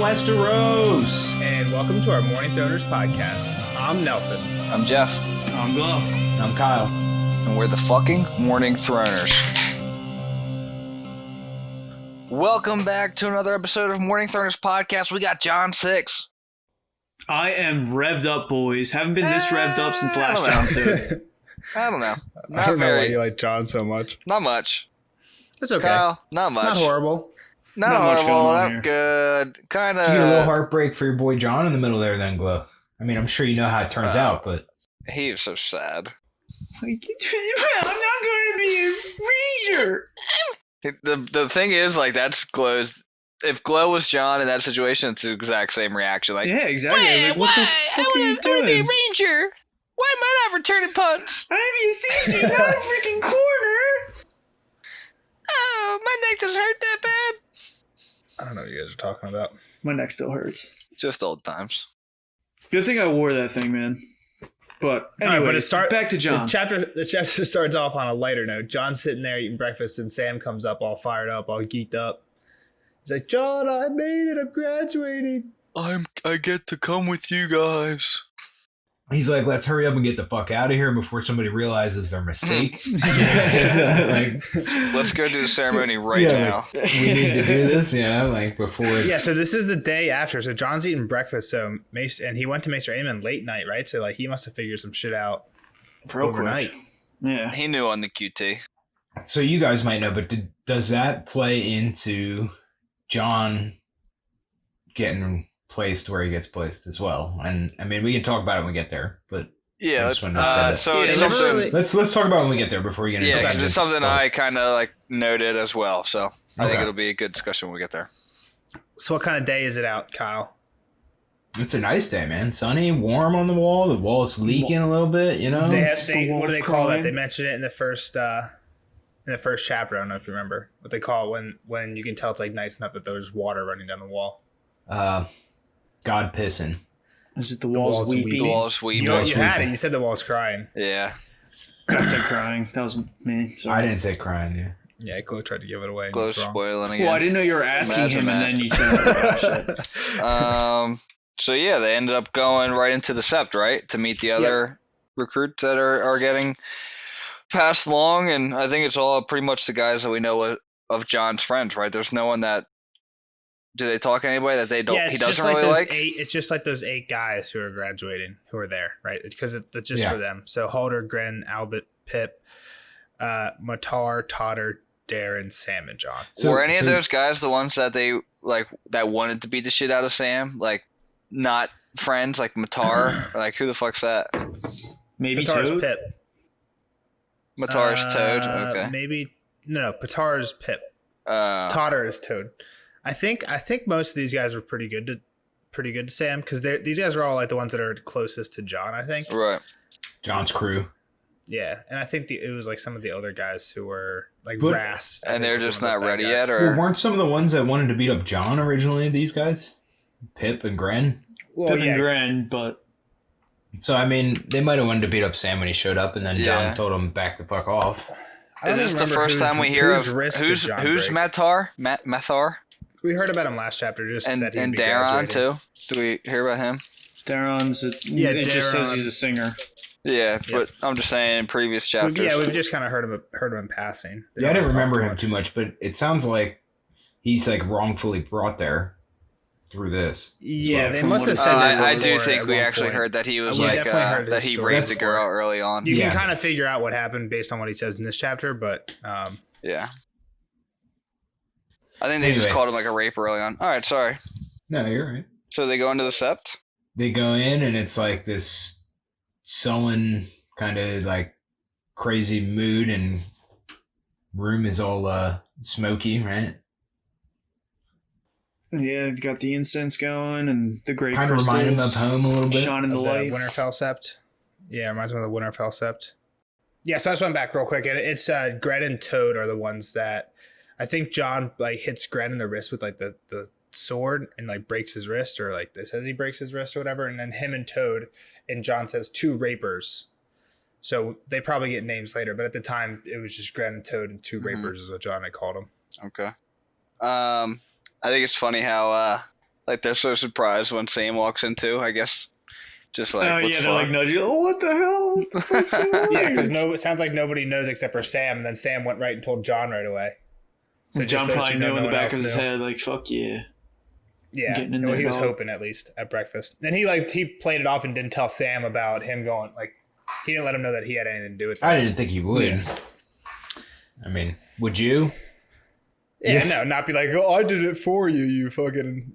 Westeros. And welcome to our Morning Throners podcast. I'm Nelson. I'm Jeff. I'm Glow. And I'm Kyle. And we're the fucking Morning Throners. Welcome back to another episode of Morning Throners podcast. We got John 6. I am revved up, boys. Haven't been this revved up since last John 6. I don't know. I don't know why you like John so much. Not much. It's okay. Kyle, not much. Not horrible. Not much horrible. going on Not good. Kind Did you get a little of. heartbreak for your boy John in the middle there then, Glow? I mean, I'm sure you know how it turns out, but... He was so sad. I'm not going to be a ranger. The thing is, like, that's Glow's. If Glow was John in that situation, it's the exact same reaction. Like, Yeah, exactly. Like, what the fuck are you doing? ranger. Why am I not returning punts? I'm in safety, not a freaking corner. Oh, my neck doesn't hurt that bad. I don't know what you guys are talking about. My neck still hurts. Just old times. Good thing I wore that thing, man. But anyway, back to John. The chapter starts off on a lighter note. John's sitting there eating breakfast, and Sam comes up all fired up, all geeked up. He's like, John, I made it. I'm graduating. I get to come with you guys. He's like, let's hurry up and get the fuck out of here before somebody realizes their mistake. Let's go do the ceremony now. We need to do this, before it's... Yeah, so this is the day after. So John's eating breakfast, and he went to Maester Aemon late night, right? So like he must have figured some shit out Real overnight. quick. Yeah. He knew on the QT. So you guys might know, but does that play into John getting placed where he gets placed as well? And I mean, we can talk about it when we get there, but Yeah. so it's something. let's talk about it when we get there before we get into Yeah, it. because it's something I kind of like noted as well. So I think Okay. it'll be a good discussion when we get there. So what kind of day is it out, Kyle? It's a nice day, man. Sunny, warm on the wall. The wall is leaking a little bit, you know. What do wall's they call crying. that? They mentioned it in the first chapter. I don't know if you remember what they call it when you can tell it's like nice enough that there's water running down the wall. God pissing. Is it the walls walls weeping? The wall's You, weeping. walls you had it. weeping. You said the wall's crying. Yeah. I said crying. That was me. Sorry. I didn't say crying, yeah. Yeah, Chloe tried to give it away. and Glow it's wrong. spoiling again. Well, I didn't know you were asking Imagine him, that. and then you said, oh, shit. So yeah, they ended up going right into the Sept, right, to meet the other recruits that are getting passed along, and I think it's all pretty much the guys that we know of John's friends, right? There's no one that. Do they talk to anybody that they don't? Yeah, He it's just doesn't really those like. it's just like those 8 guys who are graduating who are there, right? Because it's just Yeah. for them. So Halder, Gren, Albert, Pip, Matar, Totter, Darren, Sam, and John. Were any of those guys the ones that they like that wanted to beat the shit out of Sam? Like, not friends, like Matar? Like, who the fuck's that? Maybe Patar's Toad? Pip. Matar's Toad. Okay. Maybe no. Patar's Pip. Totter is Toad. I think most of these guys were pretty good to Sam because these guys are all like the ones that are closest to John. I think. Right. John's crew. Yeah, and I think it was like some of the other guys who were like But- Rast. I And think they're was just one of not the bad ready guys. yet, Well, or weren't some of the ones that wanted to beat up John originally these guys? Pip and Gren? Well, Pip and yeah, Gren, but So, I mean, they might have wanted to beat up Sam when he showed up, and then Yeah. John told him back the fuck off. I don't is this the remember first time we hear of wrist did who's John break. Matar? Mathar We heard about him last chapter, just and that he'd be Daron graduating. too. Do we hear about him? Daron's. Yeah, It just says Daron. he's a singer. Yeah, but I'm just saying in previous chapters. We've just kind of heard him in passing. They Yeah, I don't didn't talk remember him much. too much, but it sounds like he's like wrongfully brought there through this. Yeah, they from must what have it said that I before do think at we one actually point. heard that he was We like definitely heard that his he story raped the before. girl early on. You Yeah. can kind of figure out what happened based on what he says in this chapter, but Yeah. I think they just Anyway. called him like a rape early on. All right, sorry. No, you're right. So they go into the Sept. They go in, and it's like this sullen kind of like crazy mood, and room is all smoky, right? Yeah, he's got the incense going and the great Kind of crystals remind him of home a little bit. shining the the light. Winterfell Sept. Yeah, reminds me of the Winterfell Sept. Yeah, so I just went back real quick, and it's Gren and Toad are the ones that I think John like hits Gren in the wrist with like the sword and like breaks his wrist, or like it says he breaks his wrist or whatever, and then him and Toad, and John says 2 rapers. So they probably get names later, but at the time it was just Gren and Toad and 2 rapers is what John had called them. Okay. I think it's funny how Like they're so surprised when Sam walks in too. I guess just like Oh what's yeah, they're like fuck? nudging. Oh, what the hell? What the fuck's going on? Yeah, because it sounds like nobody knows except for Sam, and then Sam went right and told John right away. So John just those probably who know, knew in no the one back else of his knew. head, like, fuck yeah. Yeah, Getting in well, there, he was dog. hoping at least at breakfast, and he played it off and didn't tell Sam about him going. Like he didn't let him know that he had anything to do with it. I didn't think he would. I mean, would you? Yeah, no, not be like, oh, I did it for you, you fucking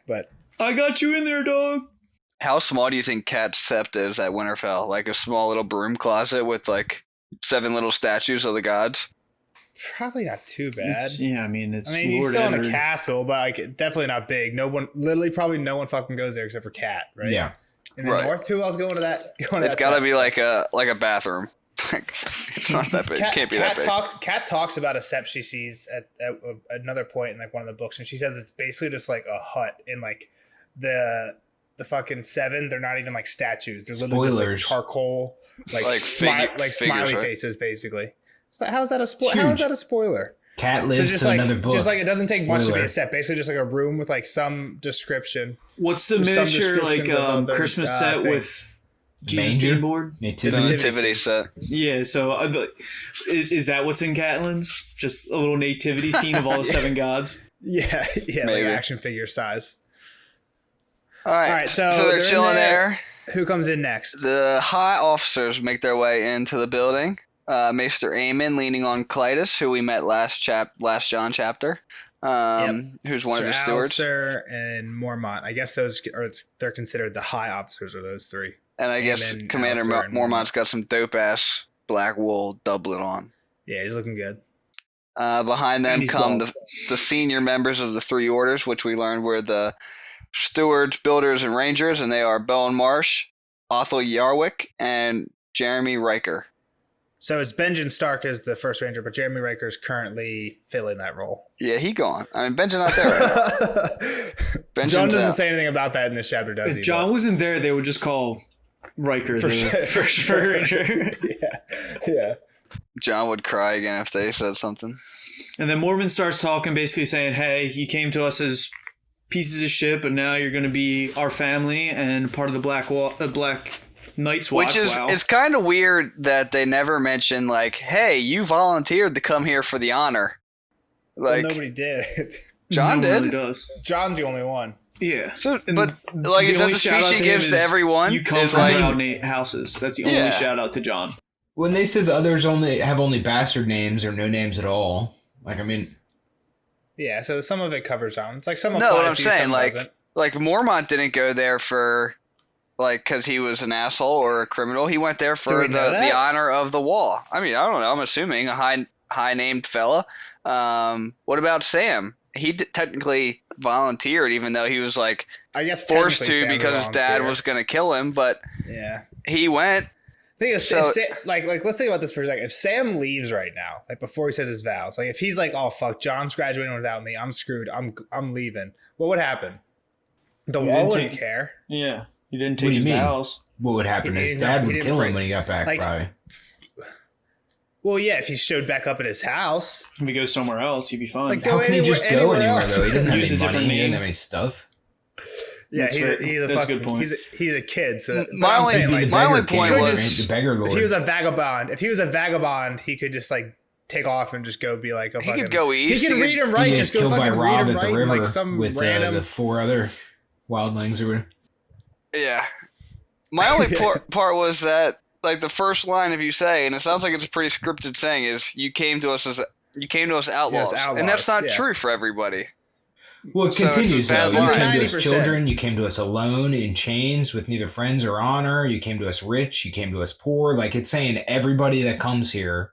But I got you in there, dog. How small do you think Cat's sept is at Winterfell? Like a small little broom closet with like 7 little statues of the gods? probably not too bad. It's He's Lord still in Eddard. a castle, but like definitely not big. Probably no one fucking goes there except for Cat, right? Yeah. In the Right. north, who else going to that? It's got to be like a bathroom. It's not that big. Can't be that big. Cat talks about a sept she sees at another point in like one of the books, and she says it's basically just like a hut in like the fucking 7. They're not even like statues. They're literally just like Spoilers. charcoal, Like figures, smiley right? faces, basically. So how's that a Huge. How is that a spoiler? Cat So lives just to like another book. just like it doesn't take much to be a Spoiler. sept. Basically, just like a room with like some description. What's the There's some miniature like descriptions of other, Christmas set things. with Jesus Manger? being born? The Nativity. nativity set. Yeah, so is that what's in Catlin's? Just a little nativity scene of all the 7 gods? Yeah, like Maybe. action figure size. All right. All right, so they're they're in chilling there. there. Who comes in next? The high officers make their way into the building. Maester Aemon leaning on Clytus, who we met last John chapter, who's one of his stewards. Alistair and Mormont. I guess they're considered the high officers of those 3. And I guess Aemon, Commander Alistair, and Mormont's got some dope ass black wool doublet on. Yeah, he's looking good. Behind them And he's come bald. the senior members of the 3 orders, which we learned were the stewards, builders, and rangers, and they are Bowen Marsh, Othel Yarwick, and Jeremy Riker. So it's Benjen Stark as the first ranger, but Jeremy Riker is currently filling that role. Yeah, he gone. I mean, Ben's not there right now. Benjamin's John doesn't out. say anything about that in this chapter, does he? If John wasn't there, they would just call Riker For the sure, for sure. yeah. John would cry again if they said something. And then Mormon starts talking, basically saying, hey, you came to us as pieces of shit, but now you're going to be our family and part of the Black Knights Watch. Which is Wow. it's kind of weird that they never mention like, hey, you volunteered to come here for the honor. Like Well, nobody did. John No one did. really does. John's the only one. Yeah. So, And but like, the is that only the shout out speech he to him gives to is, everyone? You come Is from like, proud houses. That's the Yeah. only shout out to John. When they says others have only bastard names or no names at all, like I mean, Yeah, so some of it covers John. It's like some no, what applies I'm to you, saying, some like, doesn't. like Mormont didn't go there for, like, because he was an asshole or a criminal. He went there Do for we know the that? honor of the wall. I mean, I don't know. I'm assuming a high named fella. What about Sam? He technically volunteered, even though he was like I guess forced technically to Sam's because a his dad volunteer. was going to kill him. But Yeah. he went. Thing is, So- like let's think about this for a second. If Sam leaves right now, like before he says his vows, like if he's like, "Oh fuck, John's graduating without me, I'm screwed. I'm leaving." What would happen? The You wall didn't wouldn't take- care. Yeah. You didn't What take do his you mean? vows. what would happen? He His didn't- dad he would didn't kill bring- him when he got back, like- probably. Well, yeah, if he showed back up at his house, If he goes somewhere else, he'd be fine. Like, How can he anywhere- just go anywhere anywhere else. though? He doesn't have Use any a different money. He doesn't name. have any stuff. yeah, That's he's fair. a That's a fucking, good point. He's a kid. So My but I'm only- saying, He'd be like, the my only beggar point king, was- right? The beggar lord. if he was a vagabond, he could just like take off and just go be like a He fucking. could go east. He can read and He write. gets Just go killed by fucking read Rob and at the write river like some with random. the 4 other wildlings or whatever. Yeah. My only part was that, like, the first line, if you say, and it sounds like it's a pretty scripted saying, is you came to us outlaws, and that's not yeah. true for everybody. Well, it So it's a continues bad though. You line. came to us 90%. children. You came to us alone in chains with neither friends or honor. You came to us rich. You came to us poor. Like it's saying everybody that comes here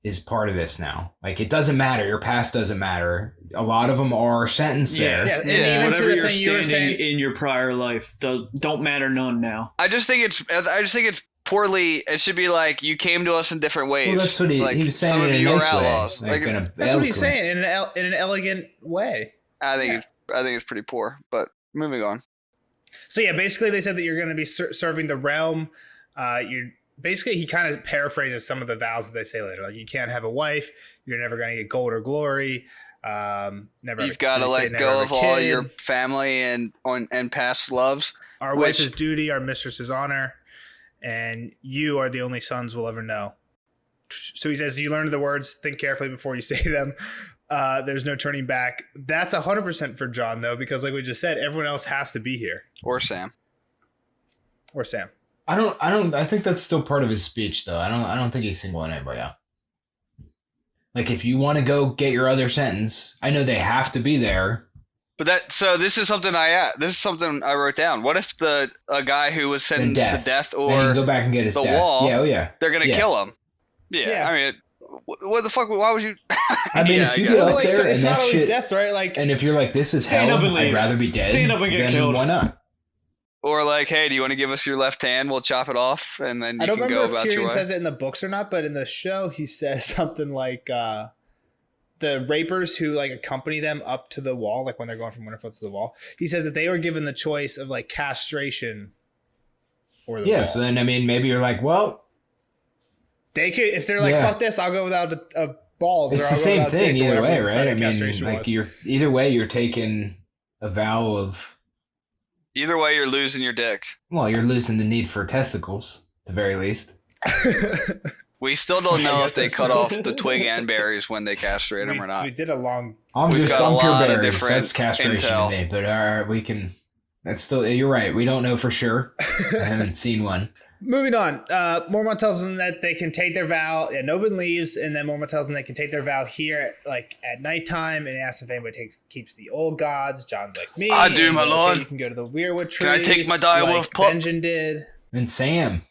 is part of this now. Like it doesn't matter. Your past doesn't matter. A lot of them are sentenced there. Yeah, and Yeah, even to Whatever the you're thing you were standing saying. in your prior life don't matter none now. I just think it's poorly. It should be like you came to us in different ways. Well, that's what he was saying some in of a you are nice way. outlaws. Like, in a That's what he's eloquent- saying in an elegant way. I think it's pretty poor. But moving on. So yeah, basically they said that you're going to be serving the realm. You're basically he kind of paraphrases some of the vows that they say later. Like you can't have a wife. You're never going to get gold or glory. Never. You've got to let go of all your family and past loves. Our wife is duty, our mistress is honor, and you are the only sons we'll ever know. So he says, you learn the words, think carefully before you say them. There's no turning back. That's 100% for John, though, because like we just said, everyone else has to be here. Or Sam. I think that's still part of his speech, though. I don't think he's singling anybody out. Like, if you want to go get your other sentence, I know they have to be there. But this is something I wrote down. What if a guy who was sentenced to death or go back and get his the death. wall? Yeah, oh yeah. They're gonna kill him. Yeah, I mean, what the fuck? Why would you? I mean, if you get up there it's and not that always shit, death, right? Like, and if you're like, this is Stand hell, up and leave. I'd rather be dead. Stand up and get killed. Why not? Or like, hey, do you want to give us your left hand? We'll chop it off, and then you can go about your way. I don't remember if Tyrion says it in the books or not, but in the show, he says something like, the rapers who like accompany them up to the wall, like when they're going from Winterfell to the wall, he says that they were given the choice of like castration or the wall. So then, I mean, maybe you're like, well, they could, if they're like, fuck this, I'll go without a balls. It's the same thing either way, right? I mean, like either way, you're taking a vow of. Either way, you're losing your dick. Well, you're losing the need for testicles, at the very least. We still don't know if they cut off the twig and berries when they castrate them or not. We did a long. I'm pure berries. That's castration intel. to me, but we can. That's still. You're right. We don't know for sure. I haven't seen one. Moving on. Mormont tells them that they can take their vow, and Oben leaves, and then Mormont tells them they can take their vow here, like at nighttime, and asks if anybody keeps the old gods. John's like, me. I do, my lord. You can go to the weirwood trees. Can I take my direwolf pup? Benjen did. And Sam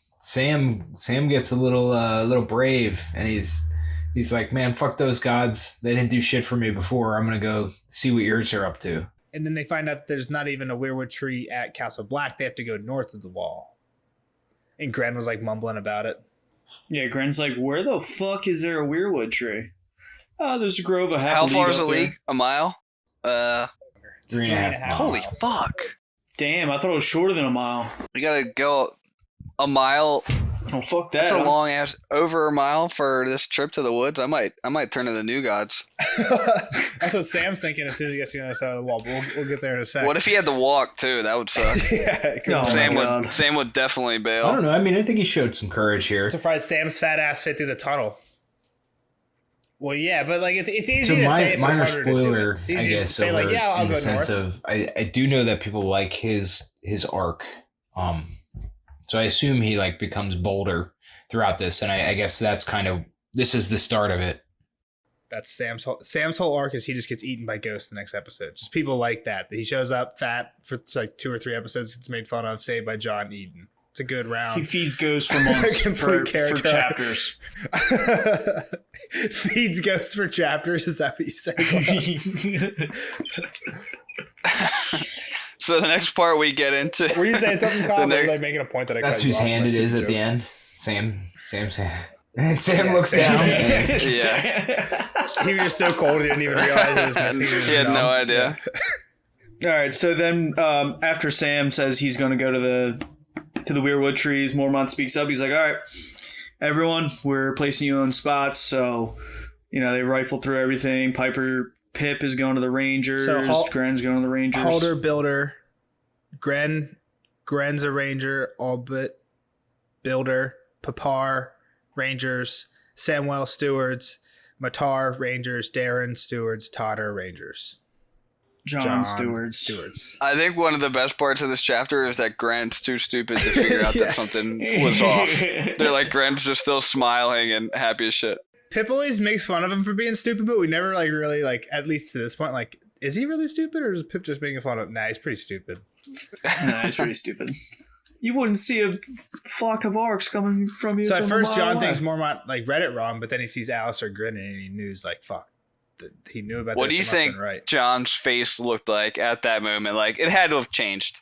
gets a little brave, and he's like, man, fuck those gods. They didn't do shit for me before. I'm gonna go see what yours are up to. And then they find out that there's not even a weirwood tree at Castle Black. They have to go north of the wall. And Gren was like mumbling about it. Yeah, Gren's like, where the fuck is there a weirwood tree? Oh, there's a grove of half How a league far is a up league? A mile? 3.5 miles. Holy fuck. Damn, I thought it was shorter than a mile. You gotta go a mile. Oh, fuck that. That's a long ass, over a mile for this trip to the woods. I might turn to the new gods. That's what Sam's thinking as soon as he gets to the other side of the wall. But we'll get there in a second. What if he had to walk too? That would suck. Sam would definitely bail. I don't know. I mean, I think he showed some courage here. I'm surprised Sam's fat ass fit through the tunnel. Well, yeah, but like it's easy to say. Minor spoiler, I guess. Say like, yeah, I'll go sense north. Of, I do know that people like his arc. So I assume he like becomes bolder throughout this, and I guess that's this is the start of it. That's Sam's whole arc is he just gets eaten by ghosts the next episode. Just people like that. He shows up fat for like 2 or 3 episodes, gets made fun of, saved by John, eaten. It's a good round. He feeds ghosts for months for chapters. Feeds ghosts for chapters. Is that what you said? So the next part we get into. Were you saying something, Kyle? Like making a point that that's whose hand it is at the end. Sam's hand. And Sam looks down. Yeah. He was just so cold he didn't even realize it was missing. He had no idea. All right, so then after Sam says he's going to go to the weirwood trees, Mormont speaks up. He's like, all right, everyone, we're placing you on spots. So, they rifle through everything. Pip is going to the Rangers. Gren's going to the Rangers. Halder, Builder. Gren's a Ranger. Albert, Builder. Papar, Rangers. Samwell, Stewards. Matar, Rangers. Darren, Stewards. Totter, Rangers. John Stewards. I think one of the best parts of this chapter is that Grant's too stupid to figure out that something was off. They're like, Grant's just still smiling and happy as shit. Pip always makes fun of him for being stupid, but we never really at least to this point, is he really stupid or is Pip just making fun of him? Nah, he's pretty stupid. Nah, he's pretty stupid. You wouldn't see a flock of orcs coming from you. So at first, John thinks Mormont read it wrong, but then he sees Alistair grinning and he knew fuck. He knew about. What do you think John's face looked like at that moment? Like it had to have changed.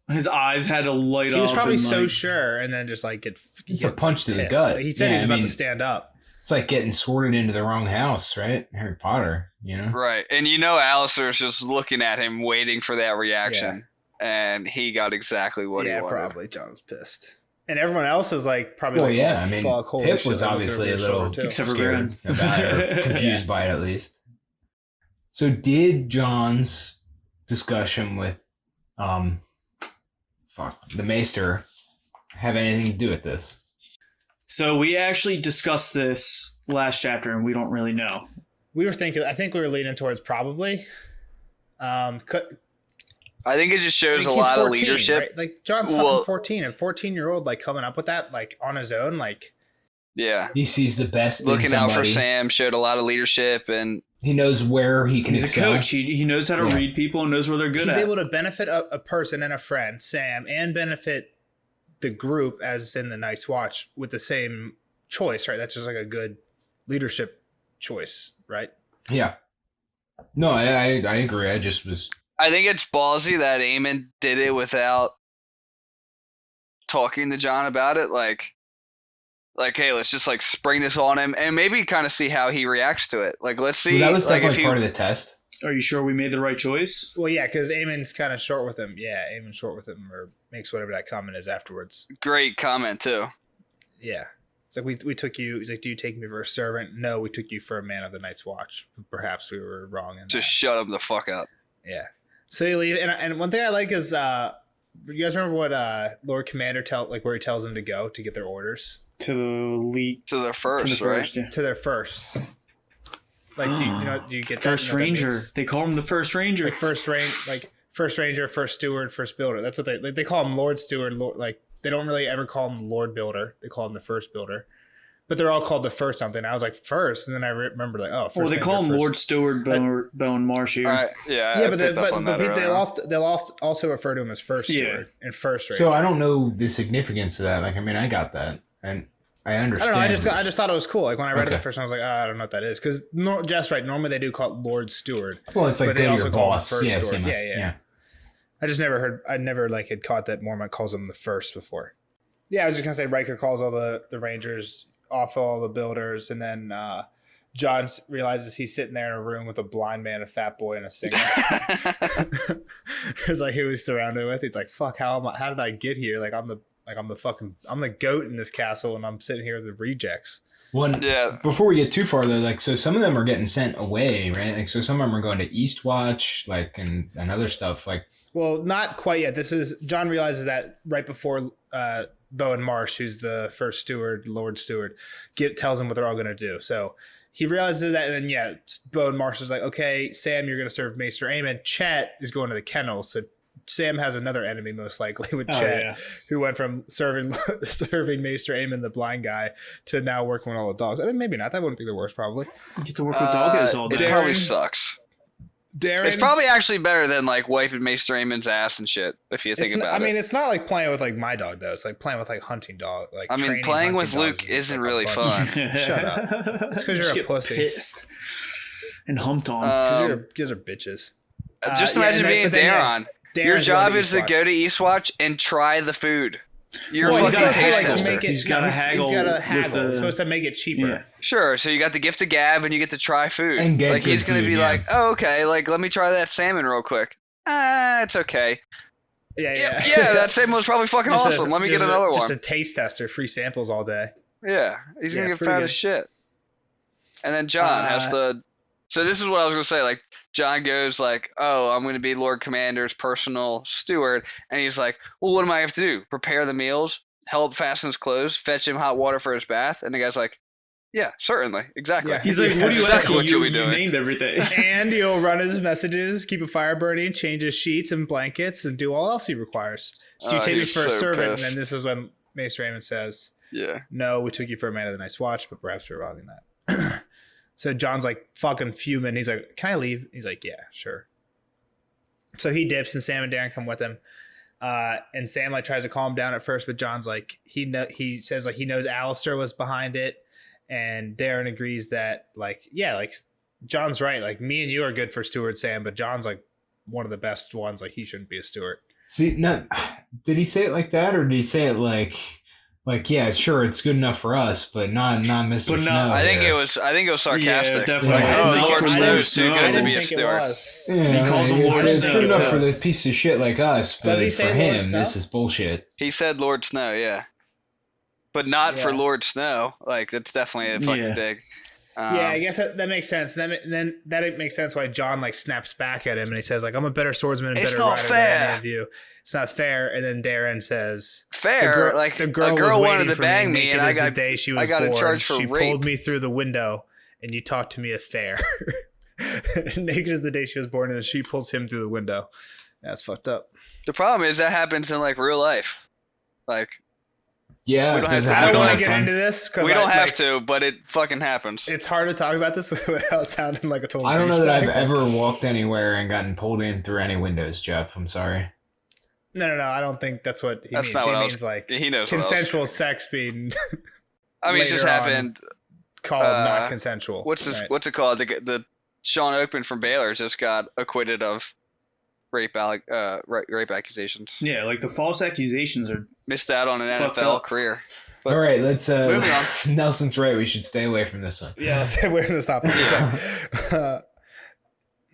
His eyes had to light up. He was probably so sure, and then just it's a punch to the gut. He said he was about to stand up. It's like getting sorted into the wrong house, right? Harry Potter, Right, and Alistair's just looking at him, waiting for that reaction, and he got exactly what he wanted. Yeah, probably John was pissed. And everyone else is probably well, yeah. I mean, Pip was obviously a little except for scared about it, or confused by it at least. So did John's discussion with the Maester have anything to do with this? So we actually discussed this last chapter, and we don't really know. We were thinking. I think we were leaning towards probably. I think it just shows a he's lot 14, of leadership. right? Like John's fucking 14, and 14-year-old like coming up with that like on his own, like Yeah. He sees the best in Looking out for somebody. Sam, showed a lot of leadership, and He knows where he can He's a excel. coach. He knows how to Yeah. read people and knows where they're good he's at. able to benefit a person and a friend, Sam, and benefit the group as in the Night's Watch with the same choice, right? That's just like a good leadership choice, right? Yeah. No, I agree. I just was. I think it's ballsy that Eamon did it without talking to John about it. Like, hey, let's just like spring this on him and maybe kind of see how he reacts to it. Like, let's see. That was like, definitely part of the test. Are you sure we made the right choice? Well, yeah, because Eamon's kind of short with him. Yeah, Eamon's short with him, or makes whatever that comment is afterwards. Great comment too. Yeah. It's like, we took you. He's like, do you take me for a servant? No, we took you for a man of the Night's Watch. Perhaps we were wrong in Just that. shut him the fuck up. Yeah. So you leave, and one thing I like is, you guys remember what Lord Commander where he tells them to go to get their orders To the league. To the first, To the right? first, yeah. to their firsts. Like, do you get that? First You know what that Ranger. means? They call him the First Ranger. Like first ranger, first steward, first builder. That's what they call him, Lord Steward. Lord, like they don't really ever call him Lord Builder. They call him the First Builder, but they're all called the first something. I was like first, and then I remember like first. Well, they Ranger, call him first. Lord Steward Bowen Marsh here. All right. Yeah. Yeah, I but picked up on that earlier. they'll also refer to him as First Steward and First Ranger. So I don't know the significance of that. Like, I mean, I got that, and I I understand. don't know. I just thought it was cool. Like when I read it Okay. the first time, I was like, I don't know what that is. Because Jeff's right. Normally they do call it Lord Steward. Well, it's like but they go to also your call him boss. First Yeah, Steward. same. Yeah. I just never heard. I never like had caught that Mormont calls him the first before. Yeah, I was just gonna say Riker calls all the Rangers off all the builders, and then John realizes he's sitting there in a room with a blind man, a fat boy, and a singer. It's like who he's surrounded with. He's like, "Fuck, how did I get here? I'm the goat in this castle, and I'm sitting here with the rejects." One, Yeah. Before we get too far though, like, so some of them are getting sent away, right? Like, so some of them are going to Eastwatch, like, and other stuff. Like, Well, not quite yet. This is John realizes that right before Bowen Marsh, who's the first steward, Lord Steward, tells him what they're all going to do. So he realizes that, and then Bowen Marsh is like, "Okay, Sam, you're going to serve Maester Aemon. Chet is going to the kennels." So Sam has another enemy, most likely, with Chet, who went from serving Maester Aemon, the blind guy, to now working with all the dogs. I mean, maybe not. That wouldn't be the worst, probably. You get to work with doggos all It day. probably Darren- sucks. Darren, It's probably actually better than like wiping Maester Aemon's ass and shit. If you think it's not, about I mean, it. it's not like playing with like my dog though. It's like playing with like hunting dog. Like I mean, training playing hunting with dogs Luke is, isn't like, a really bunch. fun. Shut up. That's 'cause you're Just a get pussy. pissed and humped on. 'Cause you guys are bitches. Just Yeah, imagine and then- being but then, Darren. Darren's Your going job is to Eastwatch. go to Eastwatch and try the food. You're Well, a he's fucking gotta taste haggle. tester. He's gotta haggle He's got to with haggle. the- It's supposed to make it cheaper. Yeah. Sure, so you got the gift of gab and you get to try food. And get like he's good gonna food, be yeah. like, oh okay, like let me try that salmon real quick. It's okay. Yeah. Yeah, that salmon was probably fucking Just a- awesome. Let me get just a- another Just one. a taste tester, free samples all day. Yeah, he's Yeah, gonna it's get pretty fat good. as shit. And then John has to. So this is what I was gonna say. Like John goes like, "Oh, I'm gonna be Lord Commander's personal steward," and he's like, "Well, what do I have to do? Prepare the meals, help fasten his clothes, fetch him hot water for his bath." And the guy's like, "Yeah, certainly, exactly." Yeah. He's like, what do you Exactly ask? what you'll be You doing. named everything. And he'll run his messages, keep a fire burning, change his sheets and blankets, and do all else he requires. Do you take me he's for a so servant? pissed. And then this is when Maester Aemon says, Yeah. "No, we took you for a man of the Night's Watch, but perhaps we're wrong in that." So John's like fucking fuming. He's like, "Can I leave?" He's like, "Yeah, sure." So he dips, and Sam and Darren come with him. And Sam like tries to calm him down at first, but John's like, he says like he knows Alistair was behind it, and Darren agrees that like John's right. Like me and you are good for steward, Sam, but John's like one of the best ones. Like he shouldn't be a steward. see, did he say it like that, or did he say it like, yeah, sure, it's good enough for us, but not Mr. But Snow? not- I think here. it was sarcastic. Yeah, definitely. Yeah. Oh, I didn't Lord think it- Snow I is too didn't- good I to didn't be a think it steward. was. Yeah, He calls him like, Lord it's Snow, good enough too. for the piece of shit like us, but he for say Lord him, Snow? this is bullshit. He said Lord Snow, yeah, but not for Yeah. Lord Snow. Like that's definitely a fucking Yeah. dig. Yeah, I guess that makes sense. Then that makes sense why John like snaps back at him and he says like, "I'm a better swordsman and It's better not rider fair. than any of you. It's not fair." And then Darren says, fair. The girl was wanted waiting to for bang me, naked and I as the got day she was a born. charge for she rape. pulled me through the window, and you talked to me as fair. Naked as the day she was born, and then she pulls him through the window. That's fucked up. The problem is that happens in like real life. Like Yeah, We don't have does it to- I don't happen want all to the get time? into this because we don't have to, but it fucking happens. It's hard to talk about this without sounding like a total. I don't know that I've douchebag. ever walked anywhere and gotten pulled in through any windows, Jeff. I'm sorry. No. I don't think that's what he That's means. not He what I means was. like He knows what I was- consensual sex being I mean, it just later on. happened. called not consensual. What's this? right? What's it called? The Sean Oakman from Baylor just got acquitted of rape accusations. Yeah, like the false accusations are. Missed out on an Fucked NFL up. career. But All right, let's. moving on. Nelson's right. We should stay away from this one. Yeah, let's say we're gonna stop.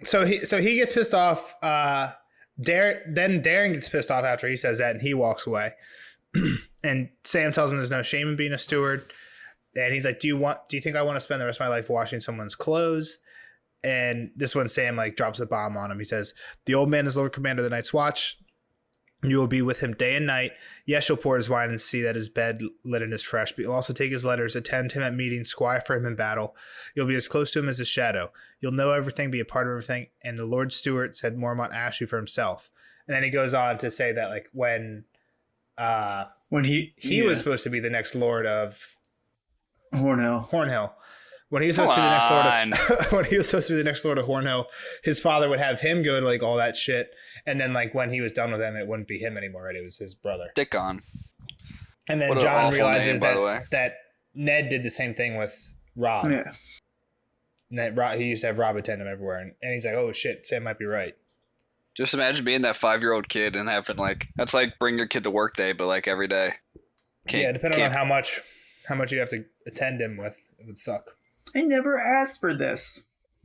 So he gets pissed off. Darren gets pissed off after he says that, and he walks away. And Sam tells him there's no shame in being a steward. And he's like, "Do you think I want to spend the rest of my life washing someone's clothes?" And this one, Sam like drops a bomb on him. He says, "The old man is Lord Commander of the Night's Watch. You will be with him day and night. Yes, you'll pour his wine and see that his bed linen is fresh, but you'll also take his letters, attend him at meetings, squire for him in battle. You'll be as close to him as his shadow. You'll know everything, be a part of everything." And the Lord Stewart said Mormont asked you for himself. And then he goes on to say that like when he was supposed to be the next Lord of Hornhill. When he was supposed to be the next Lord of when he was supposed to be the next Lord of Hornhill, his father would have him go to like all that shit. And then like when he was done with him, it wouldn't be him anymore, right? It was his brother. Dickon. And then What an John awful realizes name, by the way. that Ned did the same thing with Rob. Yeah. He used to have Rob attend him everywhere. And he's like, oh shit, Sam might be right. Just imagine being that 5-year-old kid and having like that's like bring your kid to work day, but like every day. Depending on how much you have to attend him with, it would suck. I never asked for this.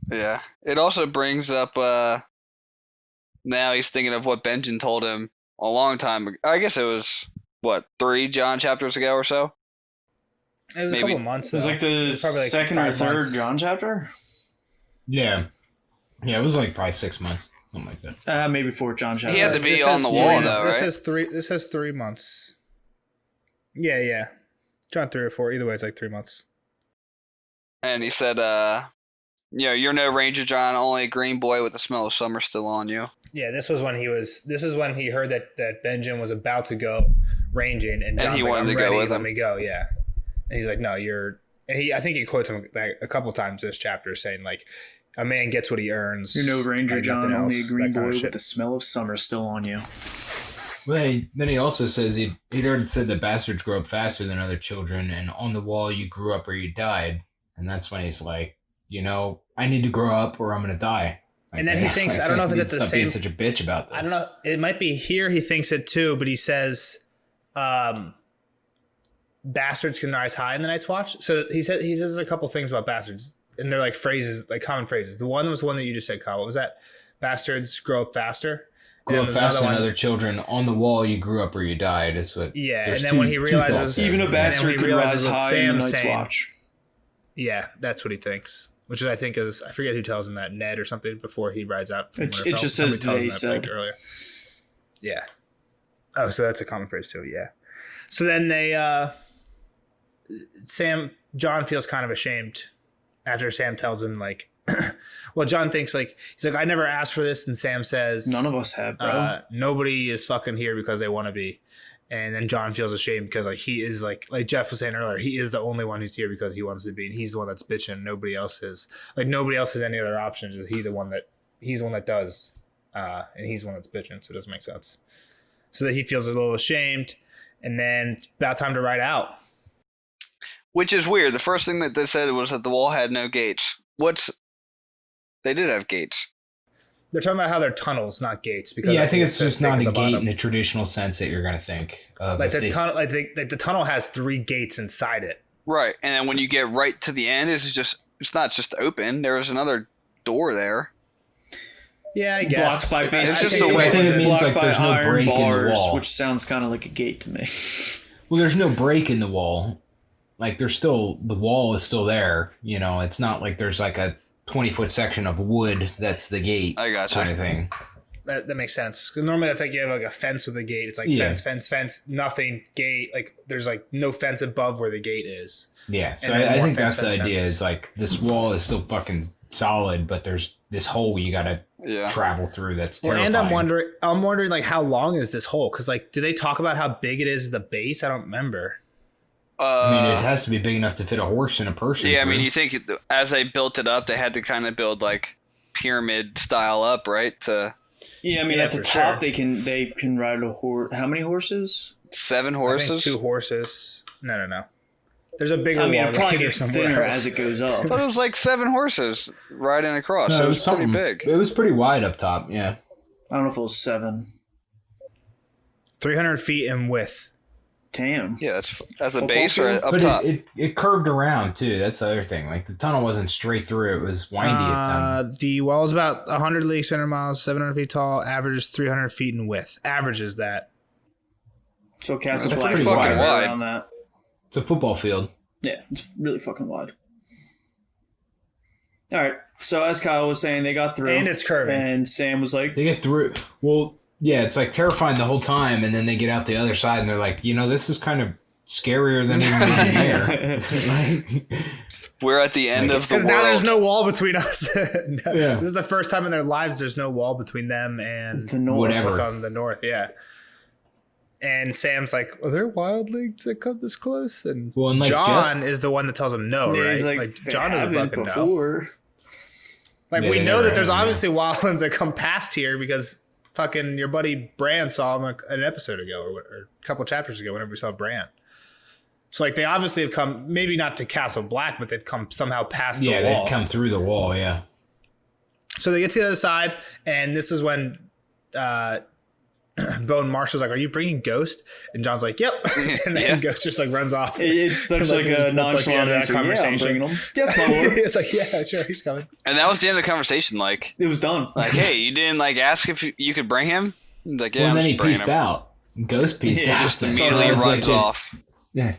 Yeah. It also brings up now he's thinking of what Benjen told him a long time ago. I guess it was 3 John chapters ago or so. It was Maybe. a couple months. It was like the probably like second or 5 third months. John chapter. Yeah, it was like probably 6 months, something like that. Maybe fourth John chapter. He had to be This on has the three- wall though, This right? has 3 months. Yeah. John 3 or 4. Either way, it's like 3 months. And he said, you're no ranger, John, only a green boy with the smell of summer still on you. Yeah, this is when he heard that Benjamin was about to go ranging, and John's he like, wanted I'm to go ready, with let him. me go. Yeah, and he's like, no, you're. And I think he quotes him like a couple times this chapter, saying like, a man gets what he earns. You're no ranger, like John. nothing Only a else, green that kind boy of shit. with the smell of summer still on you. Well, then he also says he'd heard said that bastards grow up faster than other children, and on the wall you grew up or you died. And that's when he's like, I need to grow up or I'm gonna die. Like, And then he thinks, I don't know if it's at the stop being same- such a bitch about this. I don't know. It might be here. He thinks it too, but he says, "Bastards can rise high in the Night's Watch." So he says a couple things about bastards, and they're like phrases, like common phrases. The one was one that you just said, Kyle. What was that? Bastards grow up faster. Grow And up there's faster another than one- other children. On the wall you grew up or you died. Is what. Yeah, there's and then when two- he two realizes- thoughts there. Even a And then when bastard he could realizes rise what high in the Sam's Night's saying- Watch. Yeah, that's what he thinks. Which I think is, I forget who tells him that, Ned or something, before he rides out. From It Winterfell. just Somebody says tells him they that, said. like, earlier. Yeah. Oh, so that's a common phrase too. Yeah. So then John feels kind of ashamed after Sam tells him like, well, John thinks like, he's like, I never asked for this. And Sam says, None of us have, bro. nobody is fucking here because they want to be. And then John feels ashamed because like he is like Jeff was saying earlier, he is the only one who's here because he wants to be, and he's the one that's bitching. Nobody else is. Like nobody else has any other options. He's the one that does, and he's the one that's bitching. So it doesn't make sense. So that he feels a little ashamed, and then it's about time to ride out. Which is weird. The first thing that they said was that the wall had no gates. They did have gates. They're talking about how they're tunnels, not gates. Because Yeah, I think it's says just not at a the gate bottom. in the traditional sense that you're gonna think of. Like if the they- tunnel, like the tunnel has 3 gates inside it. Right. And then when you get right to the end, it's not just open. There was another door there. Yeah, I guess. Blocked by It's basically just a way- it means blocked like by there's no iron break in the bars, wall. which sounds kind of like a gate to me. Well, there's no break in the wall. like there's still the wall is still there. You know, it's not like there's like a 20-foot section of wood that's the gate. I gotcha. Kind of thing. That makes sense. Because normally, I think you have like a fence with a gate. It's like fence, nothing, gate. Like there's like no fence above where the gate is. Yeah, so I think that's the idea. Is like this wall is still fucking solid, but there's this hole you gotta travel through. That's terrifying. And I'm wondering like how long is this hole? Because like, do they talk about how big it is at the base? I don't remember. I mean, it has to be big enough to fit a horse and a person. Yeah, I mean, you think as they built it up, they had to kind of build like pyramid style up, right? Yeah, I mean, at the top they can ride a horse. How many horses? 7 horses. I think 2 horses. No. There's a bigger. I mean, wall it probably here gets somewhere thinner else. as it goes up. But it was like 7 horses riding across. No, so it was pretty big. It was pretty wide up top. Yeah. I don't know if it was 7. 300 feet in width. Damn. Yeah, that's at the base or up But top. it curved around too. That's the other thing. Like the tunnel wasn't straight through. It was windy. It sounded. The wall is about 100 leagues, 100 miles, 700 feet tall. Averages 300 feet in width. Averages that. So Castle That's Black pretty is fucking right wide. around that. It's a football field. Yeah, it's really fucking wide. All right. So as Kyle was saying, they got through. And it's curving. And Sam was like, They get through. Well, yeah, it's like terrifying the whole time, and then they get out the other side, and they're like, this is kind of scarier than even there. We're at the end of the world. Because now there's no wall between us. Yeah. This is the first time in their lives there's no wall between them and the north. Whatever. what's on the north. Yeah. And Sam's like, are there wildlings that come this close? And, Well, and like John is the one that tells him no, Yeah, right? he's Like "They John doesn't haven't fucking know. before." Like Yeah, we they know never that there's have, yeah. obviously wildlings that come past here because fucking your buddy Bran saw him an episode ago or a couple chapters ago whenever we saw Bran. So like they obviously have come, maybe not to Castle Black, but they've come somehow past the wall. Yeah, they've come through the wall. Yeah. So they get to the other side, and this is when Bo and Marshall's like, "Are you bringing Ghost?" And John's like, "Yep." And then Ghost just like runs off. It's such like a that's nonchalant the end of that answer. Yeah, I'm bringing him. Yes, my lord. It's like, yeah, sure, he's coming. And that was the end of the conversation. Like, It was done. hey, you didn't like ask if you could bring him? He's like, yeah, Well, I'm then just he bringing pieced him. out. Ghost pieced Yeah, out. just Immediately It's runs like, off. Yeah.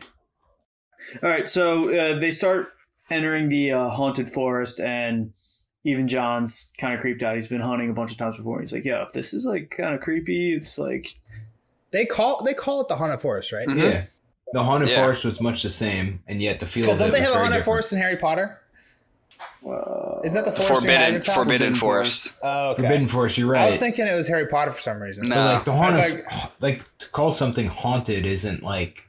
All right, so they start entering the haunted forest, and even John's kind of creeped out. He's been hunting a bunch of times before. He's like, "Yo, if this is like kind of creepy, it's like." They call it the Haunted Forest, right? Mhm. Yeah. The haunted Yeah. forest was much the same, and yet the feel Because of it don't they was have a very Haunted different. Forest in Harry Potter? Isn't that the forest? near Hagrid's house? Forbidden Forest. Oh, okay. Forbidden Forest, you're I right. was thinking it was Harry Potter for some reason. No. But like the haunted, I like to call something haunted isn't like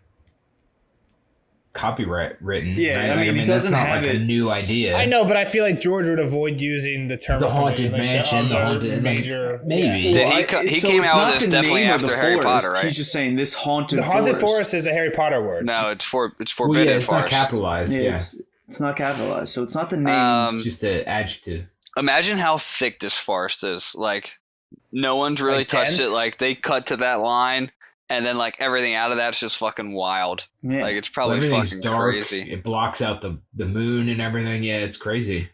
copyright written. Yeah, right? I Like, mean, it doesn't that's not have like a it- new idea. I know, but I feel like George would avoid using the term The of something haunted like mansion, the other haunted major. maybe. Did Well, he so came it's out not with this the definitely name of after the Harry forest. Potter, right? He's just saying this haunted The forest. Haunted Forest is a Harry Potter word. No, it's Well, Forbidden yeah, it's Forest. not capitalized. Yeah, Yeah, it's not capitalized, so it's not the name. it's just an adjective. Imagine how thick this forest is. Like, no one's really Like touched dense? it. Like, they cut to that line, and then like everything out of that's just fucking wild. Yeah. Like, it's probably Everything's fucking dark. crazy. It blocks out the moon and everything. Yeah, it's crazy.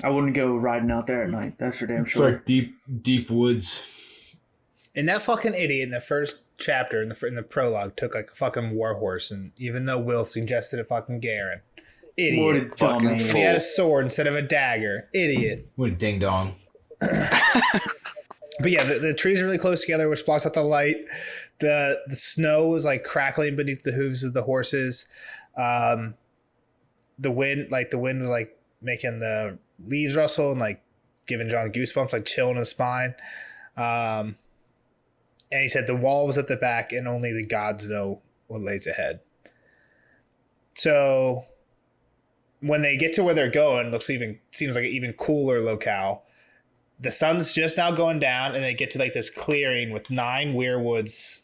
I wouldn't go riding out there at night. That's for damn It's sure. like deep woods. And that fucking idiot in the first chapter, in the prologue, took like a fucking warhorse, and even though Will suggested a fucking Garen, What a idiot. Fucking dumbass. And he had a sword instead of a dagger, idiot. What a ding dong. But yeah, the trees are really close together, which blocks out the light. The snow was like crackling beneath the hooves of the horses. The wind was like making the leaves rustle and like giving John goosebumps, like chilling his spine. And he said the wall was at the back, and only the gods know what lays ahead. So when they get to where they're going, seems like an even cooler locale. The sun's just now going down, and they get to like this clearing with 9 weirwoods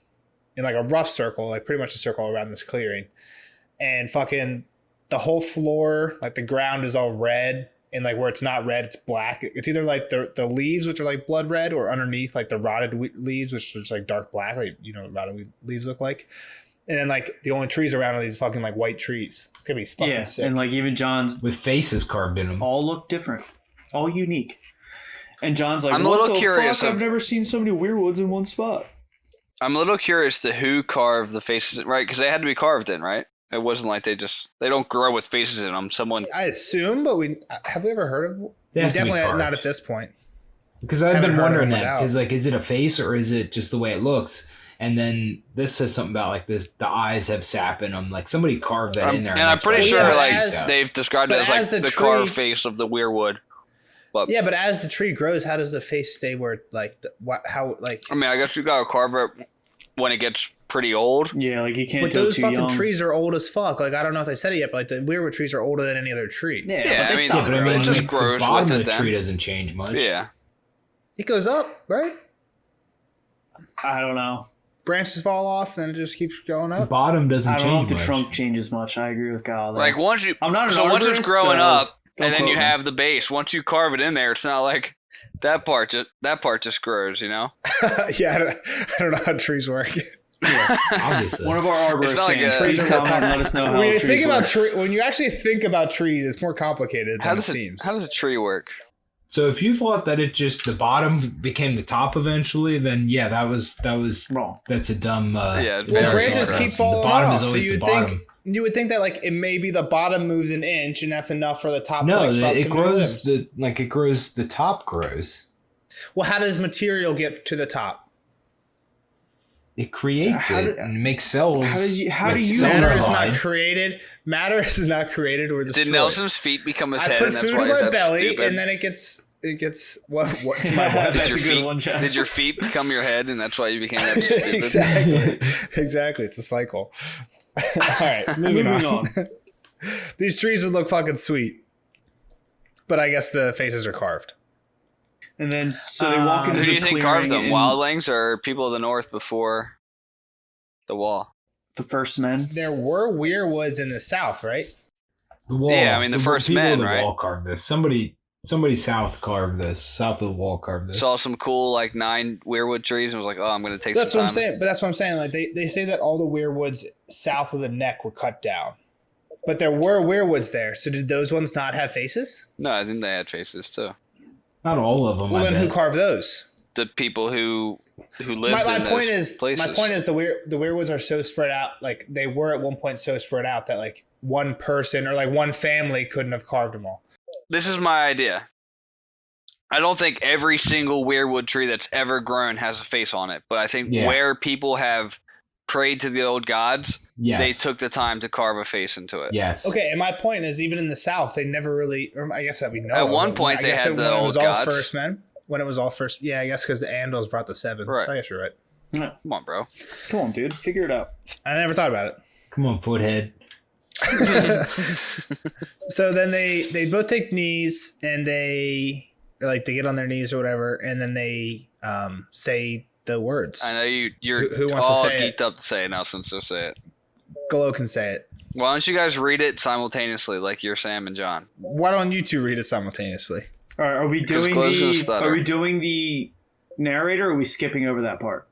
in like a rough circle, like pretty much a circle around this clearing. And fucking the whole floor, like the ground is all red, and like where it's not red, it's black. It's either like the leaves, which are like blood red, or underneath like the rotted leaves, which is like dark black, like you know what rotted leaves look like. And then like the only trees around are these fucking like white trees. It's gonna be fucking Yeah, sick. and like even John's With faces carved in them. all look different, all unique. And John's like, I'm a what little the curious fuck? of- I've never seen so many weirwoods in one spot. I'm a little curious to who carved the faces, right? Because they had to be carved in, right? It wasn't like they don't grow with faces in them. Someone I assume, but have we ever heard of? They have to be Definitely carved. not at this point. Because I've Haven't been heard of wondering them that. without. Because, like, is it a face or is it just the way it looks? And then this says something about, like, the eyes have sap in them. Like, somebody carved that in there. and I'm that's pretty why sure it's like out. they've described it but as like as the the tree- carved face of the weirwood. But Yeah, but as the tree grows, how does the face stay where like how like? I mean, I guess you gotta carve it when it gets pretty old. Yeah, like you can't But do it those too fucking young. trees are old as fuck. Like I don't know if they said it yet, but like the weirwood trees are older than any other tree. Yeah, Yeah, but I they mean, stop Yeah, but I growing. it just mean, grows the bottom with of the it tree then. doesn't change much. Yeah. It goes up, right? I don't know. Branches fall off, then it just keeps going The up. bottom doesn't I don't know change if the much. trunk changes much. I agree with Kyle there. Like once I'm not an once it's arborist, growing so up, don't and then quote you me. have the base. Once you carve it in there, it's not like that part just grows. You know. Yeah, I don't know how trees work. Obviously. One of our arborists It's not like fans, a- please comment and let us know how When you trees think about work. when you actually think about trees, it's more complicated How than it does seems. how does a tree work? So if you thought that it just the bottom became the top eventually, then yeah, Wrong. that's a dumb. Yeah, well, very branches thought keep process. falling The bottom off. is always so the you bottom. you would think that like it maybe the bottom moves an inch, and that's enough for the top. No, like, sprouts it from your grows. limbs. It grows. The top grows. Well, how does material get to the top? It creates How it do- and makes cells. how do with you cells Matter is divide. not created. Matter is not created or destroyed. Did Nelson's feet become his I head, put and that's food why in he's my that belly, stupid? and then it gets what? My what? That's Did a your good feet? one, Jeff. Did your feet become your head, and that's why you became that stupid? exactly. It's a cycle. All right, moving on. These trees would look fucking sweet, but I guess the faces are carved. And then so they walk into Who the do you think clearing carved them? and Wildlings or people of the north before the wall? the first men. There were weirwoods in the south, right? The wall. Yeah, I mean, the first people men, on the right? wall carved this. Somebody south carved this. South of the wall carved this. Saw some cool like 9 weirwood trees and was like, oh, I'm gonna take That's some what time. I'm saying. But that's what I'm saying. Like they say that all the weirwoods south of the neck were cut down, but there were weirwoods there. So did those ones not have faces? No, I think they had faces too. Not all of them. Well, I then who bet. carved those? The people who lived My in point those is, places. my point is the weirwoods are so spread out. Like they were at one point so spread out that like one person or like one family couldn't have carved them all. This is my idea. I don't think every single weirwood tree that's ever grown has a face on it, but I think Yeah. where people have prayed to the old gods, Yes. they took the time to carve a face into it. Yes. Okay, and my point is, even in the South, they never really. Or I guess that we know. At of one it, point, I they guess had it- the when it old was all gods. first men. When it was all first, yeah, I guess because the Andals brought the 7. Right. So I guess you're right. Yeah. Come on, bro. Come on, dude. Figure it out. I never thought about it. Come on, foothead. So then they both take knees and they get on their knees or whatever, and then they say the words. I know you're Who wants to all say it? geeked up to say it now, so say it. Glow can say it. Why don't you guys read it simultaneously, like you're Sam and John? Why don't you two read it simultaneously? All right, are we Because doing Glow's gonna the stutter. are we doing the narrator or are we skipping over that part?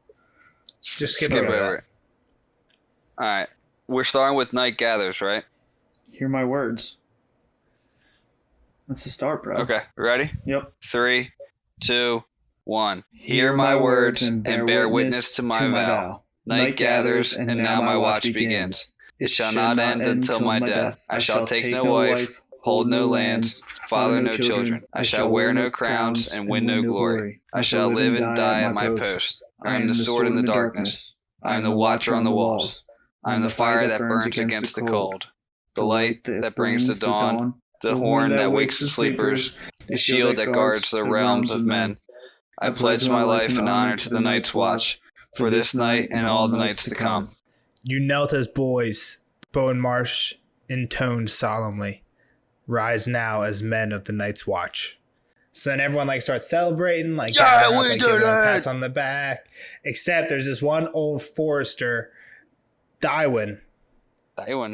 Just skip over that. it. All right, we're starting with Night Gathers, right? Hear my words. That's the start, bro. Okay, ready? Yep. 3, 2, 1. Hear my words and bear witness to my vow. Night gathers, and now my watch begins. It shall not end until my death. I shall take no wife, hold no lands, father no children. I shall wear no crowns and win no glory. I shall live and die at my post. I am the sword in the darkness. I am the watcher on the walls. I am the fire that burns against the cold. The light that brings the dawn. The horn that wakes the sleepers. The shield that guards the realms of men. I pledge my life and honor to the night's watch, for this night and all the nights to come. You knelt as boys, Bowen Marsh intoned solemnly. Rise now as men of the night's watch. So then everyone starts celebrating, Yeah, gathering we up, did giving them it! pats on the back. Except there's this one old forester, Dywin,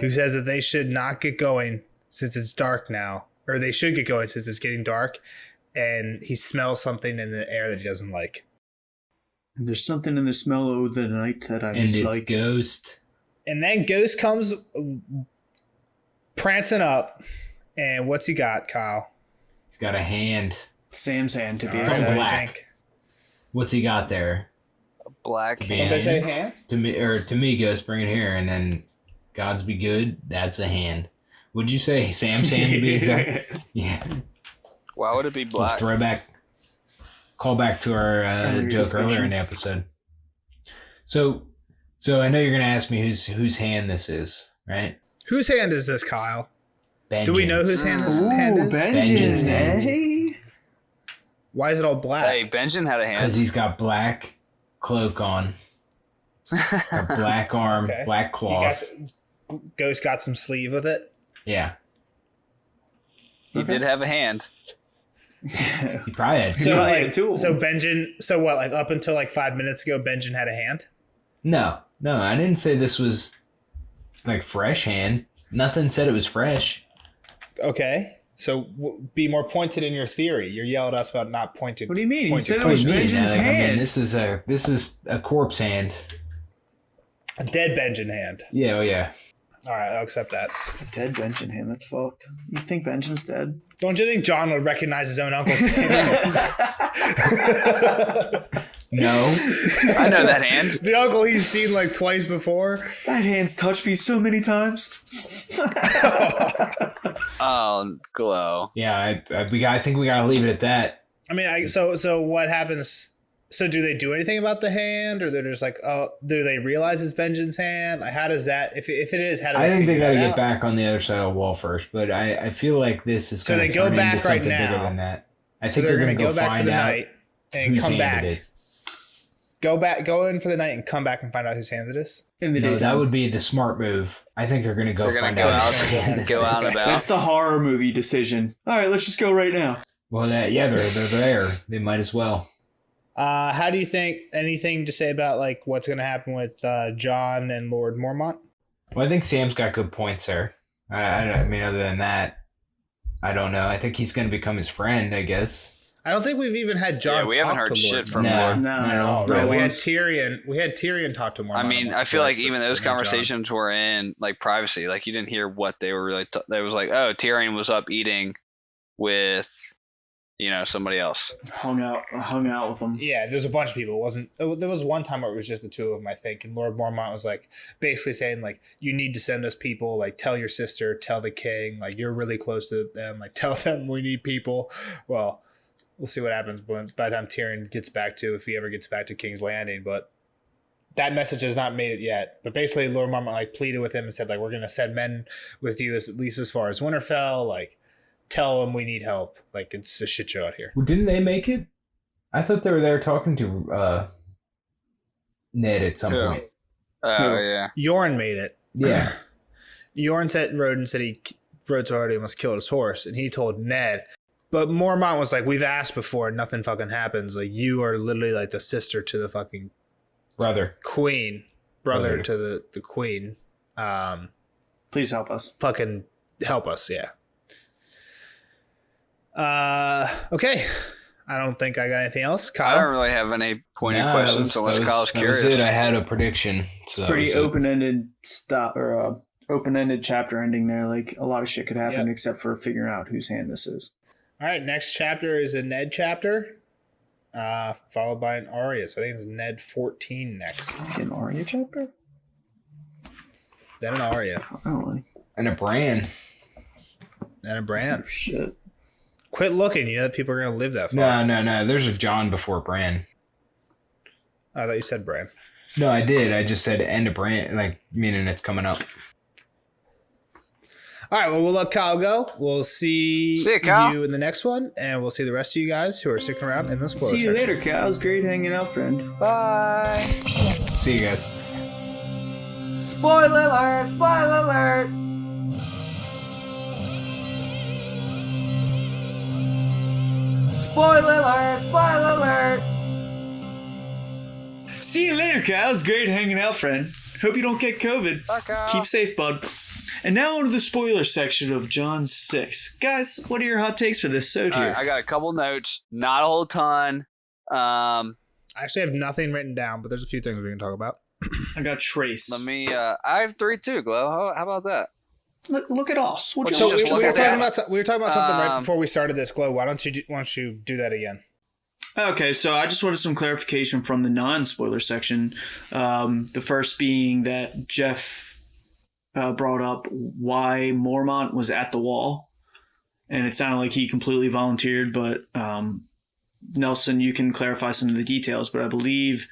who says that they should not get going since it's dark now, or they should get going since it's getting dark, and he smells something in the air that he doesn't like. And there's something in the smell of the night that I And it's dislike. Ghost. And then Ghost comes prancing up, and what's he got, Kyle? He's got a hand. Sam's hand to be It's All all right, exact. black. What's he got there? Black To hand. Did they say hand? To me, Ghost, bring it here, and then Gods be good. That's a hand. Would you say Sam's hand to be exact? Yeah. Why would it be black? Throwback. Call back to our joke earlier in the episode. So I know you're gonna ask me whose hand this is, right? Whose hand is this, Kyle? Benjen's. Do we know whose hand this Ooh, hand is? Benjen's Benjen, hand. eh? Why is it all black? Hey, Benjen had a hand. Because he's got black cloak on, a black arm, Okay. black He cloth. Ghost got some sleeve with it. Yeah, He did have a hand. he probably had So- two. probably had two of so them. Benjen. So what? Like up until like 5 minutes ago, Benjen had a hand. No, I didn't say this was like fresh hand. Nothing said it was fresh. Okay. So be more pointed in your theory. You're yelling at us about not pointing. What do you mean? He Point said your it was What do you mean? Benjen's Like, I mean, hand. this is a corpse hand. A dead Benjen hand. Yeah, yeah. All right, I'll accept that. Dead Benjen hand. That's fucked. You think Benjen's dead? Don't you think John would recognize his own uncle's hand? No, I know that hand. The uncle he's seen like twice before. That hand's touched me so many times. Oh, glow. yeah. I think we gotta leave it at that. I mean, so what happens? So do they do anything about the hand, or they're just like, oh, do they realize it's Benjen's hand? Like, how does that? If it is, how do they? I think they figure got to that get out? back on the other side of the wall first, but I feel like this is So going they to go turn back into right something bigger now. than that. I So think they're they're going going to to go back for find the out night and whose come hand back. it is. Go in for the night and come back and find out whose hand it is. In the No, daytime. that would be the smart move. I think they're going to go They're gonna find go out. out, whose hand this go is. out and That's about. the horror movie decision. All right, let's just go right now. Well, they're there. They might as well. How do you think? Anything to say about like what's going to happen with John and Lord Mormont? Well, I think Sam's got good points there. I mean, other than that, I don't know. I think he's going to become his friend, I guess. I don't think we've even had John. Yeah, we haven't talk heard to Lord shit from Mormont. him. No, Oh, no, right. We had once. Tyrion. We had Tyrion talk to Mormont. I mean, once I or feel like twice, even but those not John. conversations were in like privacy. Like you didn't hear what they were really. They was like, oh, Tyrion was up eating with, somebody else. Hung out with them. Yeah, there's a bunch of people. There was one time where it was just the two of them, I think, and Lord Mormont was like basically saying like, you need to send us people. Like, tell your sister, tell the king. Like, you're really close to them. Like, tell them we need people. Well, we'll see what happens by the time Tyrion gets back to, if he ever gets back to King's Landing. But that message has not made it yet. But basically, Lord Mormont like pleaded with him and said like, we're gonna send men with you at least as far as Winterfell. Like, tell them we need help. Like, it's a shit show out here. Well, didn't they make it? I thought they were there talking to Ned at some Who? point. Oh yeah. Yorn made it. Yeah. Yorn rode and said he rode so hard he almost killed his horse, and he told Ned. But Mormont was like, we've asked before, and nothing fucking happens. Like, you are literally like the sister to the fucking Brother. queen, brother to the queen. Please help us. Fucking help us, yeah. Okay. I don't think I got anything else. I Kyle? don't really have any pointed No, questions unless Kyle's that was curious. it. I had a prediction. It's So pretty that was it. open-ended open-ended chapter ending there. Like a lot of shit could happen Yep. except for figuring out whose hand this is. All right, next chapter is a Ned chapter, followed by an Arya. So I think it's Ned 14 next. An Arya chapter? Then an Arya. Oh, And a brand. Then a Bran. shit. Quit looking. You know that people are going to live that far. No. There's a John before Bran. I thought you said Bran. No, I did. I just said end of Bran, like meaning it's coming up. All right, well, we'll let Kyle go. We'll see See ya, Kyle. you in the next one, and we'll see the rest of you guys who are sticking around in the spoiler See you section. later, Cal. It was great hanging out, friend. Bye. See you guys. Spoiler alert! Spoiler alert! Spoiler alert! Spoiler alert! See you later, Cal. It was great hanging out, friend. Hope you don't get COVID. Bye, Kyle. Keep safe, bud. And now on to the spoiler section of John 6. Guys, what are your hot takes for this episode All here? right, I got a couple notes, not a whole ton. I actually have nothing written down, but there's a few things we can talk about. I got Trace. Let me. I have 3 too, Glow. How about that? Look at us. What Well, you So just we look were at talking that. about we were talking about something right Um, before we started this. Glow, why don't you do that again? Okay, so I just wanted some clarification from the non-spoiler section. The first being that Jeff brought up why Mormont was at the wall, and it sounded like he completely volunteered. But Nelson, you can clarify some of the details. But I believe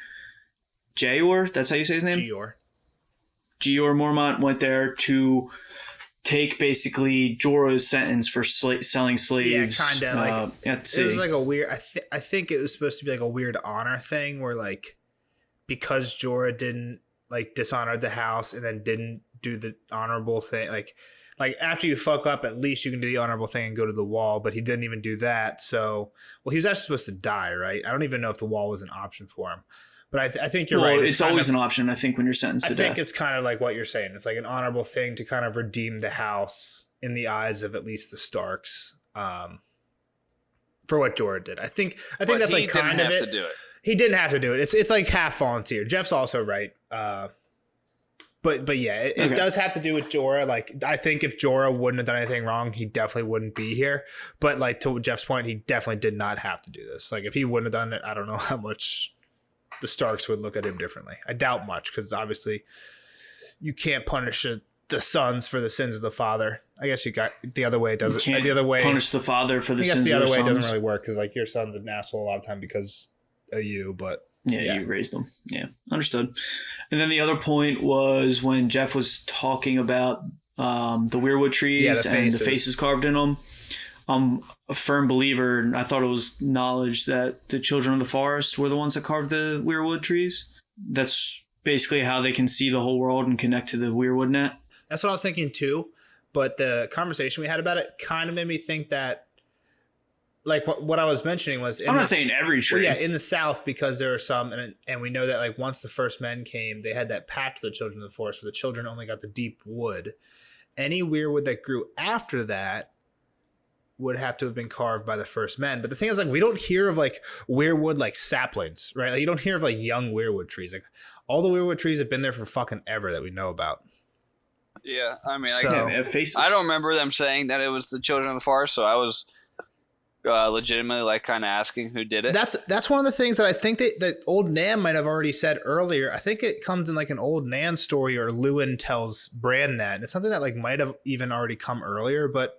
Jeor, that's how you say his name? Jeor Mormont went there to take basically Jorah's sentence for selling slaves. Yeah, kind of like at sea. It was like a weird. I think it was supposed to be like a weird honor thing where like because Jorah didn't like dishonor the house and then didn't do the honorable thing, like after you fuck up, at least you can do the honorable thing and go to the wall. But he didn't even do that. So he was actually supposed to die, right? I don't even know if the wall was an option for him. But I think you're right. It's always an option, I think, when you're sentenced to death. I think it's kind of like what you're saying. It's like an honorable thing to kind of redeem the house in the eyes of at least the Starks for what Jorah did. I think that's like kind of it. He didn't have to do it. He didn't have to do it. It's like half volunteer. Jeff's also right. But yeah, it does have to do with Jorah. Like, I think if Jorah wouldn't have done anything wrong, he definitely wouldn't be here. But like to Jeff's point, he definitely did not have to do this. Like if he wouldn't have done it, I don't know how much the Starks would look at him differently. I doubt much, because obviously you can't punish the sons for the sins of the father. I guess you got the other way. It doesn't. The other way, punish the father for the sins of the other sons. way doesn't really work, because like your son's an asshole a lot of time because of you. But yeah, you raised them. Yeah, understood. And then the other point was when Jeff was talking about the weirwood trees and the faces carved in them. I'm a firm believer, and I thought it was knowledge that the children of the forest were the ones that carved the weirwood trees. That's basically how they can see the whole world and connect to the weirwood net. That's what I was thinking too. But the conversation we had about it kind of made me think that, like what I was mentioning was, I'm not saying every tree. Well, yeah, in the South, because there are some, and we know that like once the first men came, they had that pact to the children of the forest where the children only got the deep wood. Any weirwood that grew after that would have to have been carved by the first men. But the thing is, like, we don't hear of like weirwood like saplings, right? Like you don't hear of like young weirwood trees. Like all the weirwood trees have been there for fucking ever that we know about. Yeah, I mean, So- I don't remember them saying that it was the children of the forest, so I was legitimately like kind of asking who did it. That's one of the things that I think that old Nan might have already said earlier. I think it comes in like an old Nan story, or Lewin tells Bran that. And it's something that like might have even already come earlier, but